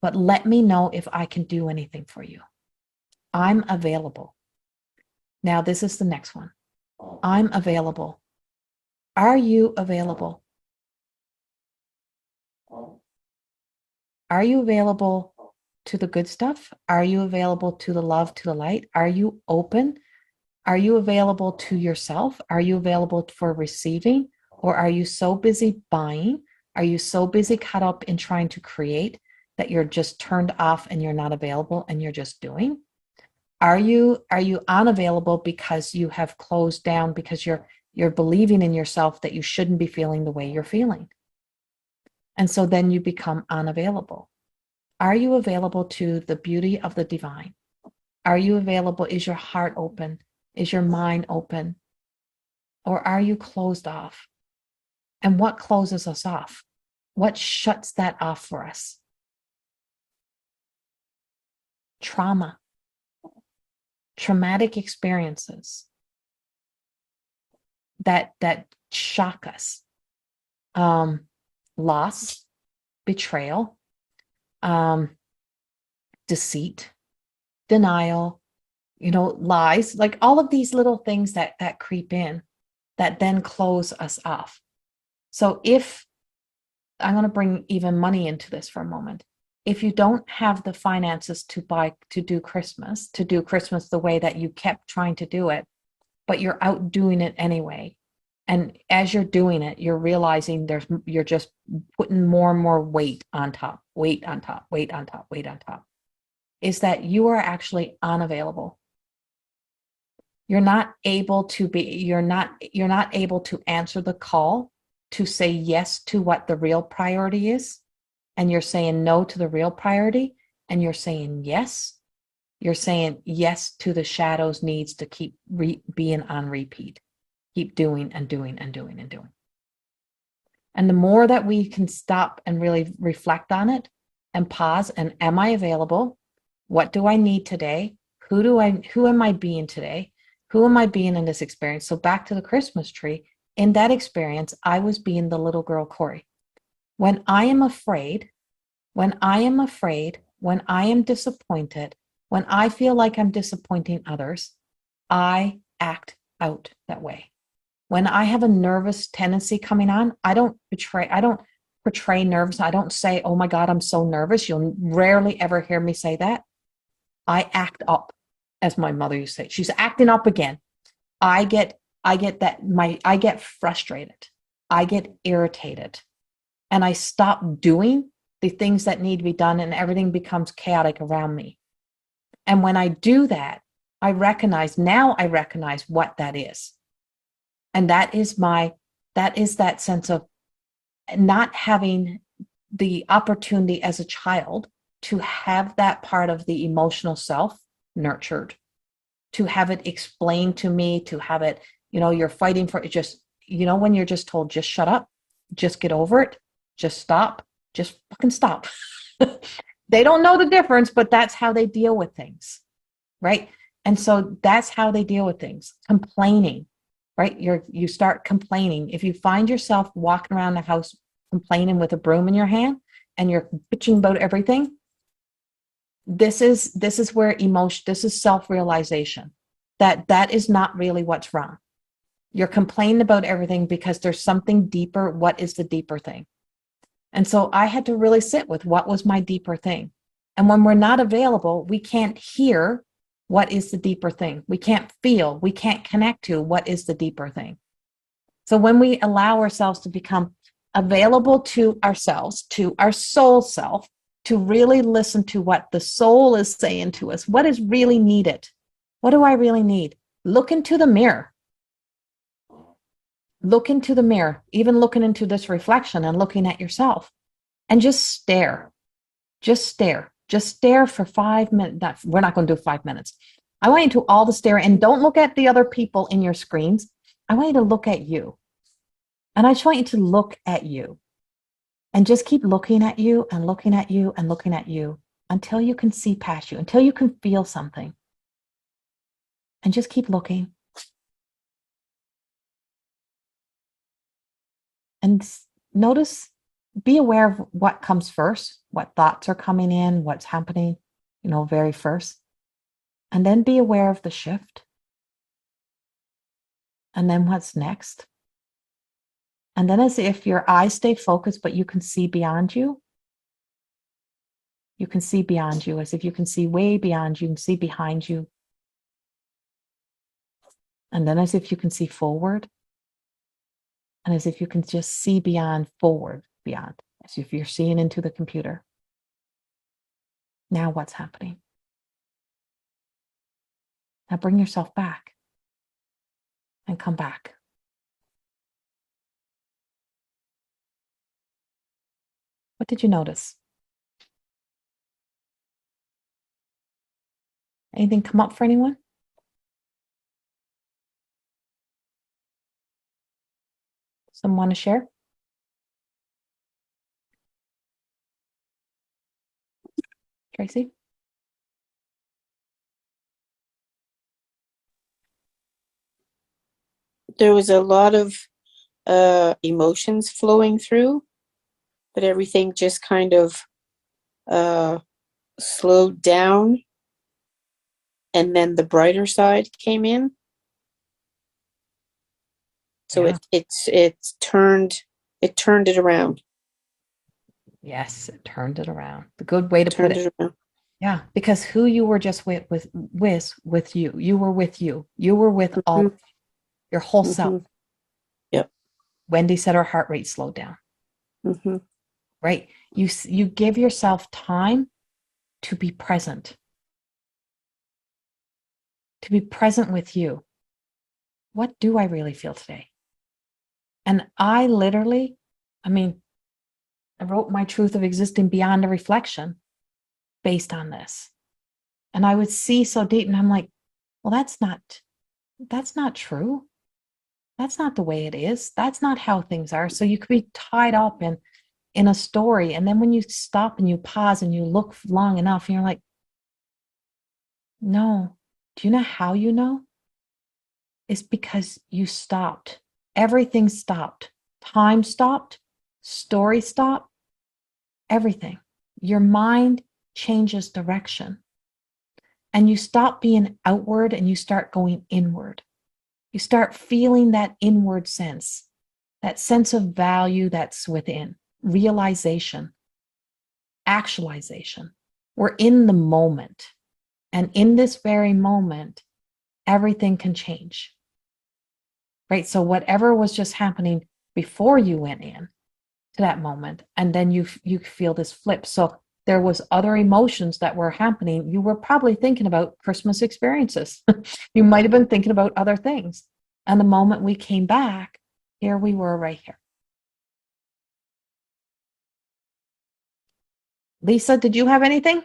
S1: But let me know if I can do anything for you. I'm available. Now, this is the next one. I'm available. Are you available? Are you available to the good stuff? Are you available to the love, to the light? Are you open? Are you available to yourself? Are you available for receiving? Or are you so busy buying? Are you so busy caught up in trying to create that you're just turned off and you're not available and you're just doing? Are you unavailable because you have closed down, because you're believing in yourself that you shouldn't be feeling the way you're feeling? And so then you become unavailable. Are you available to the beauty of the divine? Are you available? Is your heart open? Is your mind open? Or are you closed off? And what closes us off? What shuts that off for us? Trauma, traumatic experiences that shock us. Loss, betrayal, deceit, denial, lies, like all of these little things that creep in that then close us off. So if I'm going to bring even money into this for a moment, if you don't have the finances to do Christmas the way that you kept trying to do it, but you're out doing it anyway, and as you're doing it, you're realizing you're just putting more and more weight on top, weight on top, weight on top, weight on top, is that you are actually unavailable. You're not able to answer the call to say yes to what the real priority is, and you're saying no to the real priority, and you're saying yes to the shadow's needs to keep being on repeat, keep doing and doing and doing and doing. And the more that we can stop and really reflect on it and pause, and am I available? What do I need today? Who am I being today? Who am I being in this experience? So back to the Christmas tree, in that experience, I was being the little girl Corrie. When I am afraid, when I am disappointed, when I feel like I'm disappointing others, I act out that way. When I have a nervous tendency coming on, I don't portray nerves. I don't say, oh my God, I'm so nervous. You'll rarely ever hear me say that. I act up, as my mother used to say. She's acting up again. I get frustrated. I get irritated. And I stop doing the things that need to be done, and everything becomes chaotic around me. And when I do that, I recognize what that is. And that is that sense of not having the opportunity as a child to have that part of the emotional self nurtured, to have it explained to me, to have it, you're fighting for it. Just, when you're just told, just shut up, just get over it, just stop, just fucking stop. They don't know the difference, but that's how they deal with things, right? And so that's how they deal with things. Complaining, right? You start complaining. If you find yourself walking around the house complaining with a broom in your hand and you're bitching about everything, this is where emotion, this is self-realization, that is not really what's wrong. You're complaining about everything because there's something deeper. What is the deeper thing? And so I had to really sit with what was my deeper thing. And when we're not available, we can't hear what is the deeper thing. We can't feel, we can't connect to what is the deeper thing. So when we allow ourselves to become available to ourselves, to our soul self, to really listen to what the soul is saying to us, what is really needed? What do I really need? Look into the mirror. Look into the mirror, even looking into this reflection and looking at yourself, and just stare. Just stare. Just stare for 5 minutes. We're not going to do 5 minutes. I want you to all to stare, and don't look at the other people in your screens. I want you to look at you. And I just want you to look at you and just keep looking at you and looking at you and looking at you until you can see past you, until you can feel something. And just keep looking. And notice, be aware of what comes first, what thoughts are coming in, what's happening, very first. And then be aware of the shift. And then what's next. And then, as if your eyes stay focused, but you can see beyond you. You can see beyond you, as if you can see way beyond you and see behind you. And then as if you can see forward. And as if you can just see beyond, forward, beyond, as if you're seeing into the computer. Now what's happening? Now bring yourself back and come back. What did you notice? Anything come up for anyone? Someone want to share? Tracy?
S3: There was a lot of emotions flowing through, but everything just kind of slowed down, and then the brighter side came in. So
S1: Yeah.
S3: it turned it around.
S1: Yes, it turned it around. The good way to put
S3: Turned
S1: it.
S3: it around.
S1: Yeah, because who you were just with you. You were with you. You were with all
S3: Mhm.
S1: your whole self.
S3: Mhm. Yep.
S1: Wendy said her heart rate slowed down.
S3: Mhm.
S1: Right? You give yourself time to be present. To be present with you. What do I really feel today? And I literally, I mean, I wrote my truth of existing beyond a reflection based on this. And I would see so deep, and I'm like, well, that's not true. That's not the way it is. That's not how things are. So you could be tied up in a story. And then when you stop and you pause and you look long enough, and you're like, no. Do you know how you know? It's because you stopped. Everything stopped. Time stopped. Story stopped. Everything. Your mind changes direction. And you stop being outward and you start going inward. You start feeling that inward sense, that sense of value that's within, realization, actualization. We're in the moment. And in this very moment, everything can change. Right? So whatever was just happening before you went in to that moment, and then you feel this flip. So there was other emotions that were happening. You were probably thinking about Christmas experiences. You might have been thinking about other things. And the moment we came back, here we were right here. Lisa, did you have anything?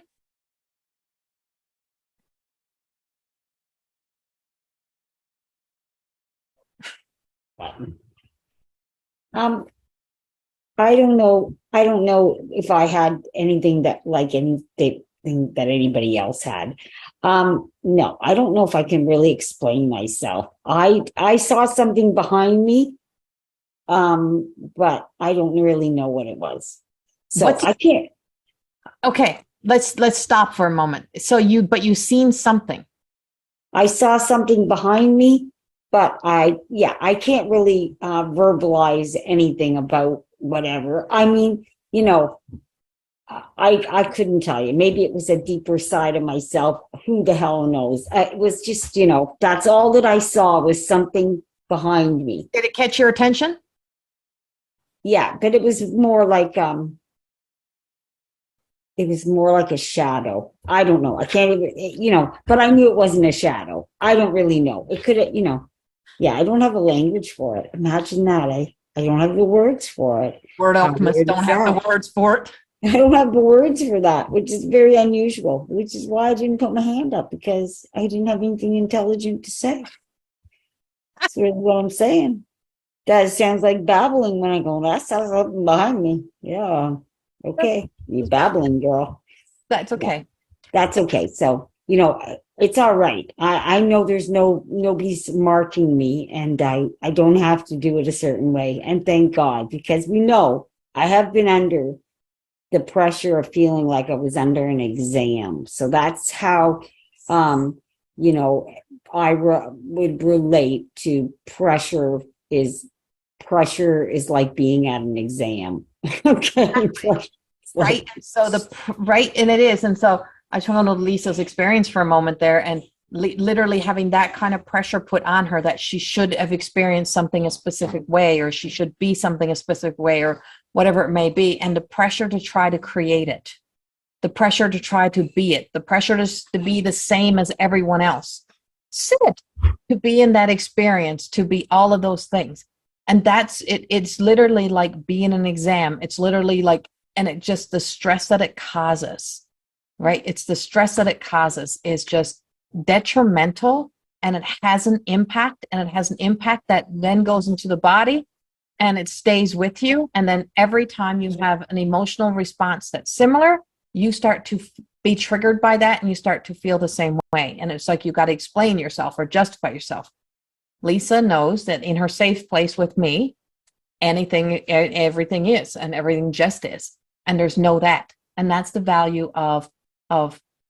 S2: I don't know. I don't know if I had anything that like anything that anybody else had. No, I don't know if I can really explain myself. I saw something behind me, but I don't really know what it was. So I can't.
S1: Okay, let's stop for a moment. So you seen something.
S2: I saw something behind me, but I can't really verbalize anything about whatever. I mean, I couldn't tell you. Maybe it was a deeper side of myself. Who the hell knows? It was just, that's all that I saw was something behind me.
S1: Did it catch your attention?
S2: Yeah, but it was more like a shadow. I don't know. I can't even, but I knew it wasn't a shadow. I don't really know. It could have, yeah, I don't have a language for it. Imagine that. I don't have the words for it.
S1: Word alchemists don't have the words for it.
S2: I don't have the words for that, which is very unusual, which is why I didn't put my hand up, because I didn't have anything intelligent to say. That's really what I'm saying. That sounds like babbling when I go, that sounds something behind me. Yeah. Okay. You babbling, girl.
S1: That's okay.
S2: That's okay. So, it's all right. I know there's nobody's marking me, and I don't have to do it a certain way. And thank God, because we know I have been under the pressure of feeling like I was under an exam. So that's how, I would relate to pressure is like being at an exam. Okay.
S1: Right. So right. And it is. And so I just want to know Lisa's experience for a moment there, and literally having that kind of pressure put on her that she should have experienced something a specific way, or she should be something a specific way, or whatever it may be. And the pressure to try to create it, the pressure to try to be it, the pressure to be the same as everyone else. Sit to be in that experience, to be all of those things. And that's it. It's literally like being an exam. It's literally like, and it just, the stress that it causes, right? It's the stress that it causes is just detrimental, and it has an impact, and it has an impact that then goes into the body and it stays with you. And then every time you have an emotional response that's similar, you start to be triggered by that and you start to feel the same way. And it's like you got to explain yourself or justify yourself. Lisa knows that in her safe place with me, everything is, and everything just is. And there's no that. And that's the value of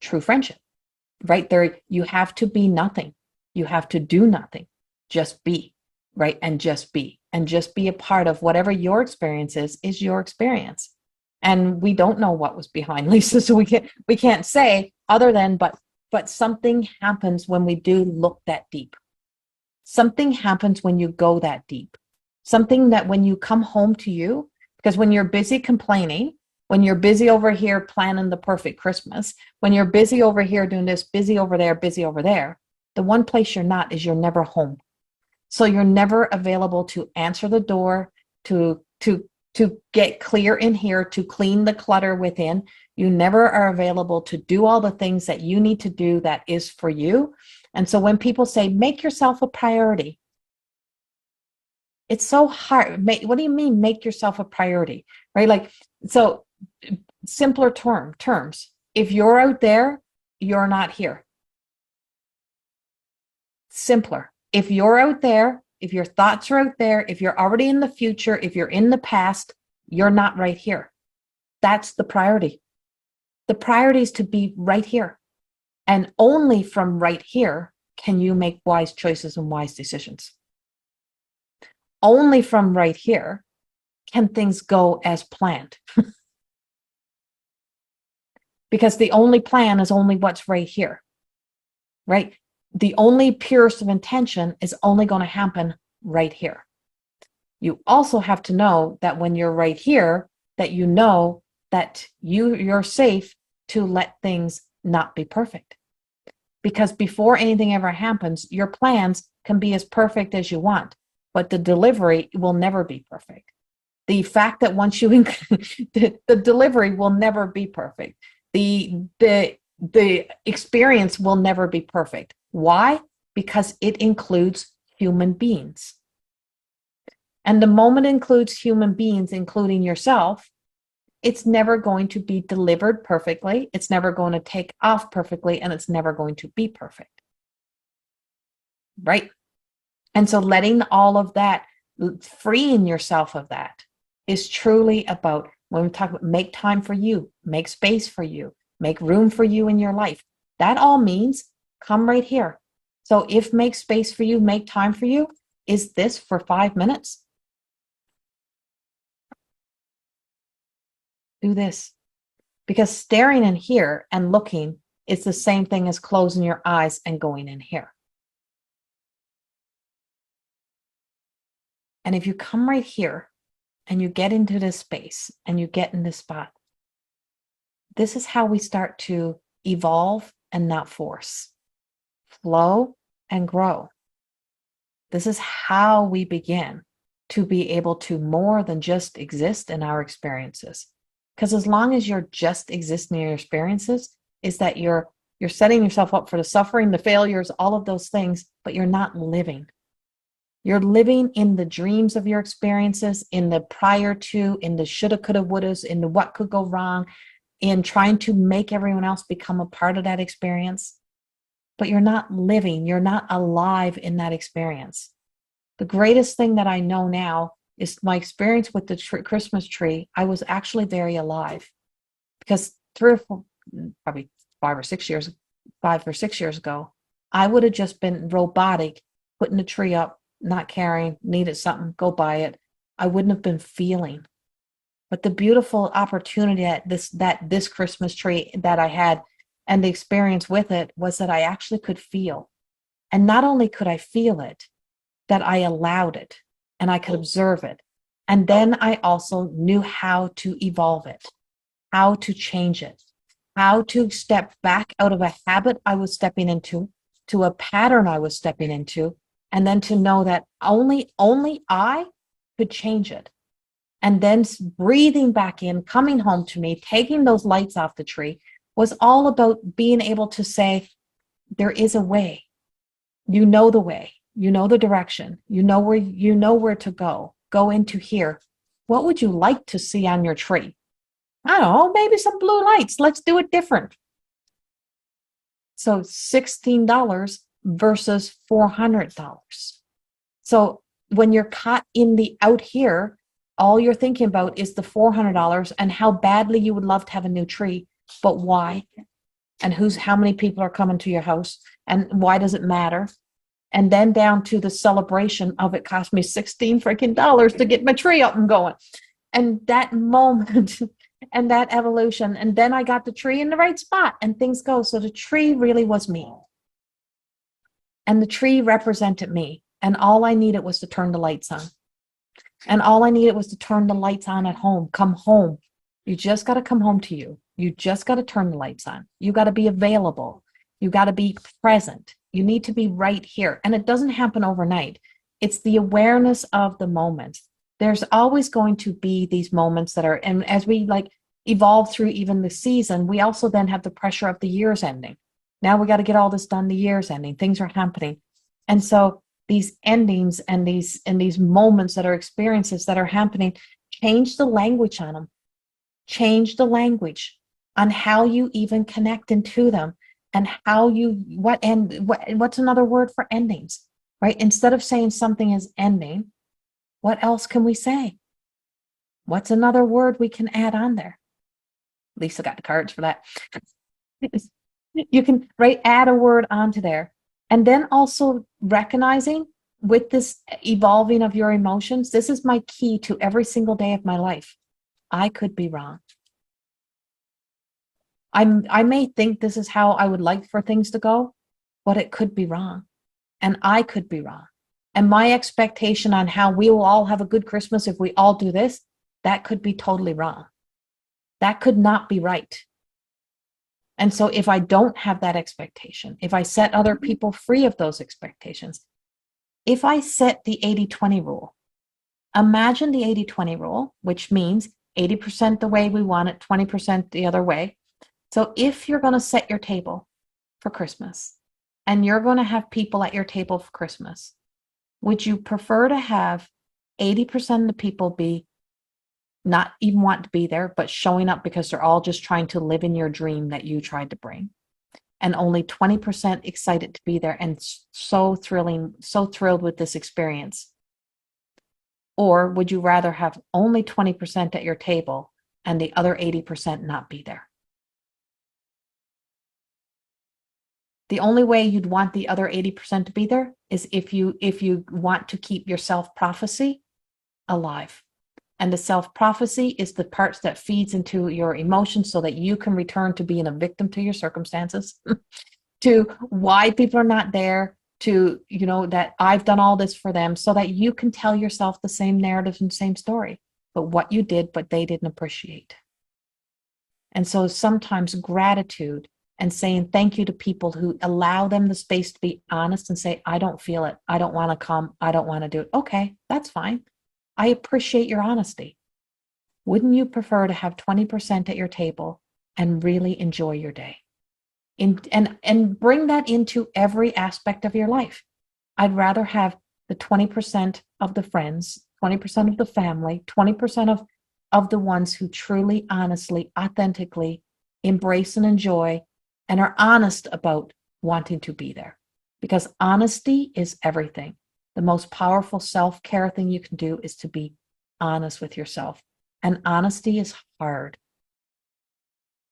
S1: true friendship. Right there, you have to be nothing. You have to do nothing. Just be, right? And just be. And just be a part of whatever your experience is your experience. And we don't know what was behind Lisa, so we can't say other than, but something happens when we do look that deep. Something happens when you go that deep. Something that when you come home to you, because when you're busy complaining, when you're busy over here planning the perfect Christmas, when you're busy over here doing this, busy over there, the one place you're not is you're never home. So you're never available to answer the door, to get clear in here, to clean the clutter within. You never are available to do all the things that you need to do that is for you. And so when people say, make yourself a priority, it's so hard. What do you mean, make yourself a priority, right? Like, so simpler terms. If you're out there, you're not here. Simpler. If you're out there, if your thoughts are out there, if you're already in the future, if you're in the past, you're not right here. That's the priority. The priority is to be right here. And only from right here can you make wise choices and wise decisions. Only from right here can things go as planned. Because the only plan is only what's right here, right? The only purest of intention is only going to happen right here. You also have to know that when you're right here, that you know that you're safe to let things not be perfect. Because before anything ever happens, your plans can be as perfect as you want, but the delivery will never be perfect. The fact that once you the delivery will never be perfect. The experience will never be perfect. Why? Because it includes human beings. And the moment it includes human beings, including yourself, it's never going to be delivered perfectly. It's never going to take off perfectly, and it's never going to be perfect. Right? And so letting all of that, freeing yourself of that, is truly about, when we talk about make time for you, make space for you, make room for you in your life. That all means come right here. So if make space for you, make time for you, is this for 5 minutes? Do this. Because staring in here and looking is the same thing as closing your eyes and going in here. And if you come right here and you get into this space and you get in this spot, this is how we start to evolve and not force, flow and grow. This is how we begin to be able to more than just exist in our experiences. Because as long as you're just existing in your experiences, is that you're setting yourself up for the suffering, the failures, all of those things, but you're not living. You're living in the dreams of your experiences, in the prior to, in the shoulda, coulda, wouldas, in the what could go wrong, in trying to make everyone else become a part of that experience. But you're not living, you're not alive in that experience. The greatest thing that I know now is my experience with the Christmas tree. I was actually very alive, because probably 5 or 6 years ago, I would have just been robotic, putting the tree up, not caring, needed something, go buy it. I wouldn't have been feeling. But the beautiful opportunity that this Christmas tree that I had and the experience with it was that I actually could feel. And not only could I feel it, that I allowed it and I could observe it. And then I also knew how to evolve it, how to change it, how to step back out of a habit I was stepping into, to a pattern I was stepping into, and then to know that only I could change it. And then breathing back in, coming home to me, taking those lights off the tree was all about being able to say, there is a way. You know the way. You know the direction. You know where to go. Go into here. What would you like to see on your tree? I don't know, maybe some blue lights. Let's do it different. So $16 versus $400. So when you're caught in the out here, all you're thinking about is the $400 and how badly you would love to have a new tree, but why? And how many people are coming to your house, and why does it matter? And then down to the celebration of it cost me 16 freaking dollars to get my tree up and going. And that moment and that evolution. And then I got the tree in the right spot and things go. So the tree really was me. And the tree represented me. And all I needed was to turn the lights on. And all I needed was to turn the lights on at home. Come home. You just got to come home to you. You just got to turn the lights on. You got to be available. You got to be present. You need to be right here. And it doesn't happen overnight. It's the awareness of the moment. There's always going to be these moments that are, and as we like evolve through even the season, we also then have the pressure of the year's ending. Now we got to get all this done. The year's ending. Things are happening. And so these endings and these moments that are experiences that are happening, change the language on them. Change the language on how you even connect into them, and how you, what's another word for endings, right? Instead of saying something is ending, what else can we say? What's another word we can add on there? Lisa got the cards for that. You can, right, add a word onto there. And then also recognizing with this evolving of your emotions, this is my key to every single day of my life. I could be wrong. I may think this is how I would like for things to go, but it could be wrong. And I could be wrong. And my expectation on how we will all have a good Christmas if we all do this, that could be totally wrong. That could not be right. And so if I don't have that expectation, if I set other people free of those expectations, if I set the 80-20 rule, imagine the 80-20 rule, which means 80% the way we want it, 20% the other way. So if you're going to set your table for Christmas and you're going to have people at your table for Christmas, would you prefer to have 80% of the people be not even want to be there, but showing up because they're all just trying to live in your dream that you tried to bring, and only 20% excited to be there and so thrilled with this experience? Or would you rather have only 20% at your table and the other 80% not be there? The only way you'd want the other 80% to be there is if you want to keep your self-prophecy alive. And the self-prophecy is the parts that feeds into your emotions so that you can return to being a victim to your circumstances, to why people are not there, to, that I've done all this for them, so that you can tell yourself the same narrative and same story, but what you did, but they didn't appreciate. And so sometimes gratitude and saying thank you to people who allow them the space to be honest and say, I don't feel it. I don't want to come. I don't want to do it. Okay, that's fine. I appreciate your honesty. Wouldn't you prefer to have 20% at your table and really enjoy your day? And bring that into every aspect of your life. I'd rather have the 20% of the friends, 20% of the family, 20% of the ones who truly, honestly, authentically embrace and enjoy and are honest about wanting to be there. Because honesty is everything. The most powerful self-care thing you can do is to be honest with yourself. And honesty is hard.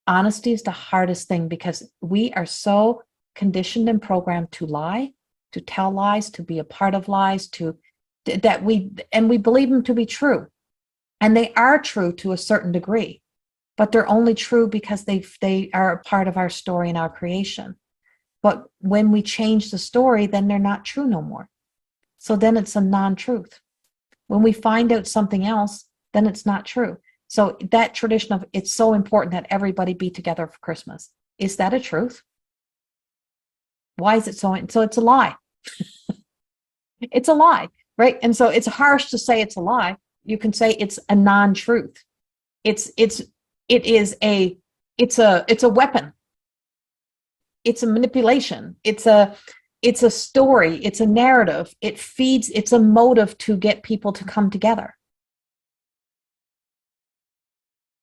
S1: Honesty is the hardest thing because we are so conditioned and programmed to lie, to tell lies, to be a part of lies, we believe them to be true. And they are true to a certain degree, but they're only true because they are a part of our story and our creation. But when we change the story, then they're not true no more. So then it's a non-truth. When we find out something else, then it's not true. So that tradition of it's so important that everybody be together for Christmas. Is that a truth? Why is it so? So it's a lie. It's a lie, right? And so it's harsh to say it's a lie. You can say it's a non-truth. It's a weapon. It's a manipulation. It's a story. It's a narrative. It's a motive to get people to come together.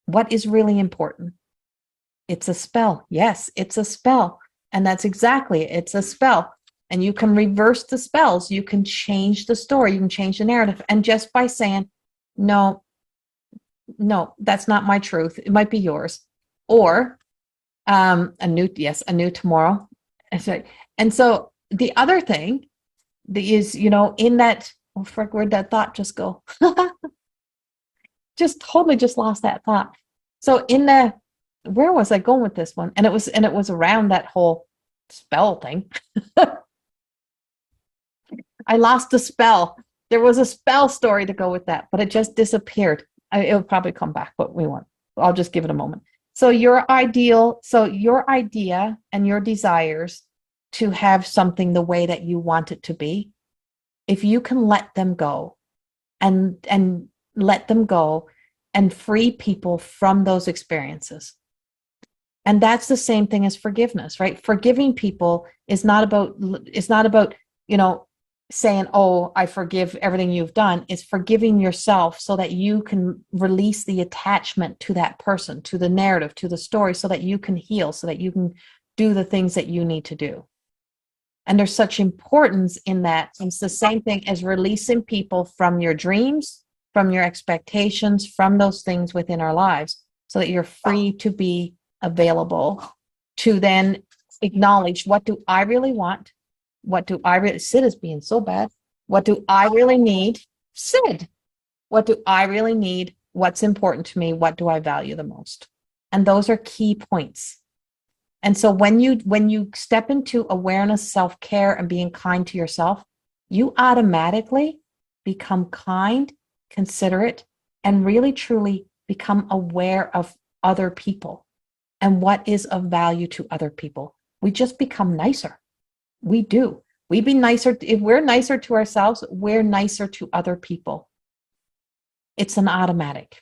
S1: What is really important? It's a spell. Yes, it's a spell. And that's exactly it. It's a spell. And you can reverse the spells. You can change the story. You can change the narrative. And just by saying, no, no, that's not my truth. It might be yours. Or a new tomorrow. And so the other thing is, in that, oh, frick, where'd that thought just go? Just totally just lost that thought. So where was I going with this one? And it was around that whole spell thing. I lost the spell. There was a spell story to go with that, but it just disappeared. It'll probably come back, but we won't. I'll just give it a moment. So your idea and your desires to have something the way that you want it to be, if you can let them go and let them go and free people from those experiences. And that's the same thing as forgiveness, right? Forgiving people is not about, saying, oh, I forgive everything you've done. It's forgiving yourself so that you can release the attachment to that person, to the narrative, to the story, so that you can heal, so that you can do the things that you need to do. And there's such importance in that. It's the same thing as releasing people from your dreams, from your expectations, from those things within our lives, so that you're free to be available to then acknowledge, what do I really want? What do I really, Sid is being so bad. What do I really need? Sid, what do I really need? What's important to me? What do I value the most? And those are key points. And so when you step into awareness, self-care, and being kind to yourself, you automatically become kind, considerate, and really truly become aware of other people and what is of value to other people. We just become nicer. We do. We be nicer. If we're nicer to ourselves, we're nicer to other people. It's an automatic.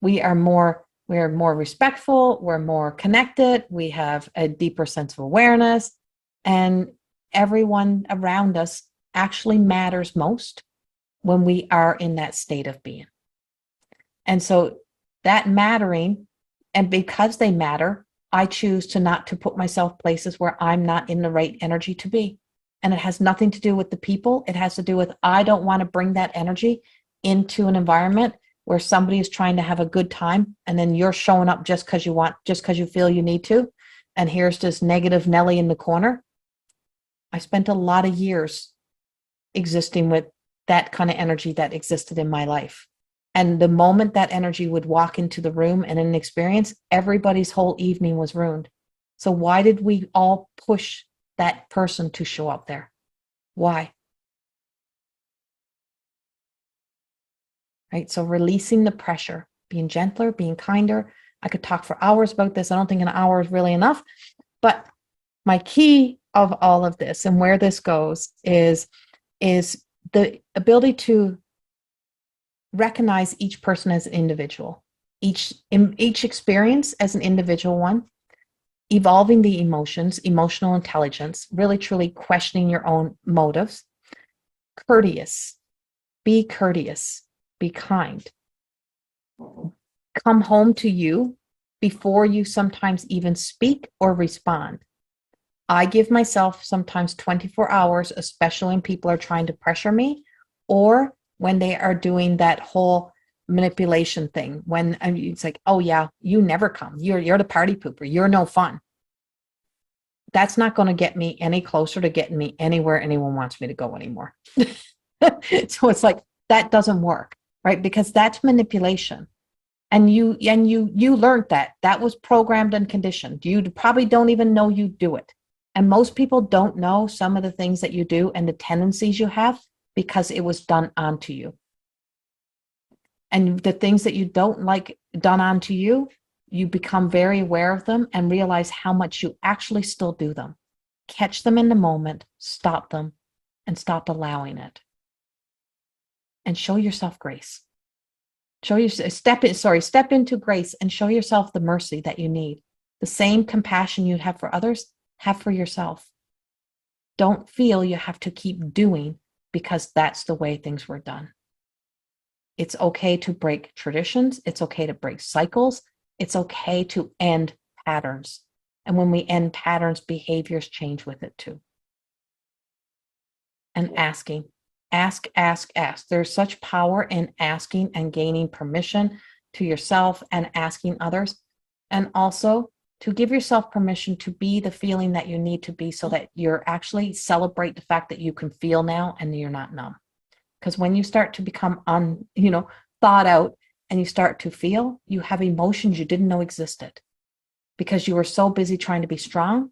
S1: We're more respectful. We're more connected. We have a deeper sense of awareness, and everyone around us actually matters most when we are in that state of being. And so that mattering, and because they matter, I choose not to put myself places where I'm not in the right energy to be. And it has nothing to do with the people. It has to do with, I don't want to bring that energy into an environment where somebody is trying to have a good time, and then you're showing up just because you feel you need to. And here's this negative Nelly in the corner. I spent a lot of years existing with that kind of energy that existed in my life. And the moment that energy would walk into the room and in an experience, everybody's whole evening was ruined. So why did we all push that person to show up there? Why? Right? So releasing the pressure, being gentler, being kinder. I could talk for hours about this. I don't think an hour is really enough. But my key of all of this and where this goes is the ability to recognize each person as an individual, each experience as an individual one, evolving the emotions, emotional intelligence, really truly questioning your own motives, courteous, be kind, come home to you before you sometimes even speak or respond. I give myself sometimes 24 hours, especially when people are trying to pressure me, or when they are doing that whole manipulation thing, when it's like, oh yeah, you never come. You're the party pooper. You're no fun. That's not going to get me any closer to getting me anywhere anyone wants me to go anymore. So it's like, that doesn't work, right? Because that's manipulation. And you learned that was programmed and conditioned. You probably don't even know you do it. And most people don't know some of the things that you do and the tendencies you have, because it was done onto you. And the things that you don't like done onto you, you become very aware of them and realize how much you actually still do them. Catch them in the moment, stop them, and stop allowing it. And show yourself grace. Step into grace and show yourself the mercy that you need. The same compassion you have for others, have for yourself. Don't feel you have to keep doing because that's the way things were done. It's okay to break traditions. It's okay to break cycles. It's okay to end patterns. And when we end patterns, behaviors change with it too. And asking, ask. There's such power in asking and gaining permission to yourself and asking others. And also to give yourself permission to be the feeling that you need to be, so that you're actually celebrate the fact that you can feel now and you're not numb. Because when you start to become thought out and you start to feel, you have emotions you didn't know existed, because you were so busy trying to be strong,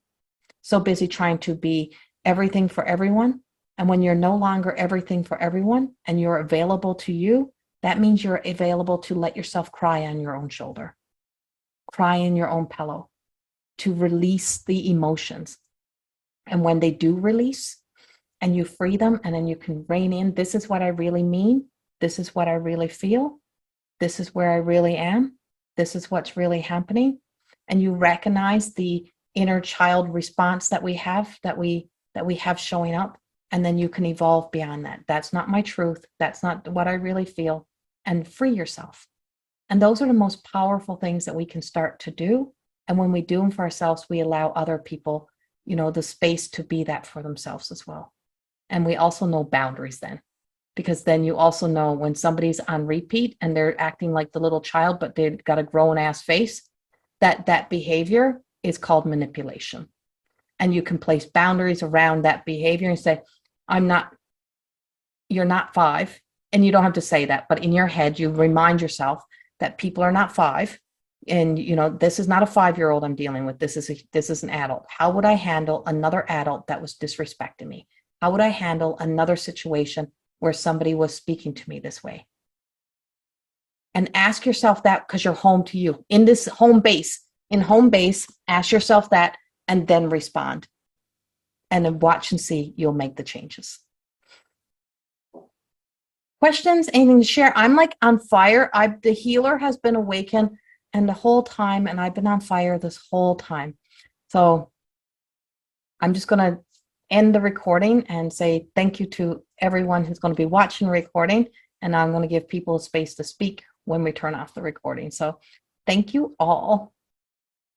S1: so busy trying to be everything for everyone. And when you're no longer everything for everyone and you're available to you, that means you're available to let yourself cry on your own shoulder, cry in your own pillow, to release the emotions. And when they do release and you free them, and then you can rein in, this is what I really mean. This is what I really feel. This is where I really am. This is what's really happening. And you recognize the inner child response that we have showing up. And then you can evolve beyond that. That's not my truth. That's not what I really feel. And free yourself. And those are the most powerful things that we can start to do. And when we do them for ourselves, we allow other people, the space to be that for themselves as well. And we also know boundaries then, because then you also know when somebody's on repeat and they're acting like the little child, but they've got a grown ass face, that behavior is called manipulation. And you can place boundaries around that behavior and say, you're not 5. And you don't have to say that, but in your head, you remind yourself that people are not 5. And, this is not a 5-year-old I'm dealing with. This is an adult. How would I handle another adult that was disrespecting me? How would I handle another situation where somebody was speaking to me this way? And ask yourself that, because you're home to you. In this home base, ask yourself that and then respond. And then watch and see, you'll make the changes. Questions? Anything to share? I'm like on fire. The healer has been awakened and the whole time, and I've been on fire this whole time. So I'm just going to end the recording and say thank you to everyone who's going to be watching the recording. And I'm going to give people a space to speak when we turn off the recording. So thank you all.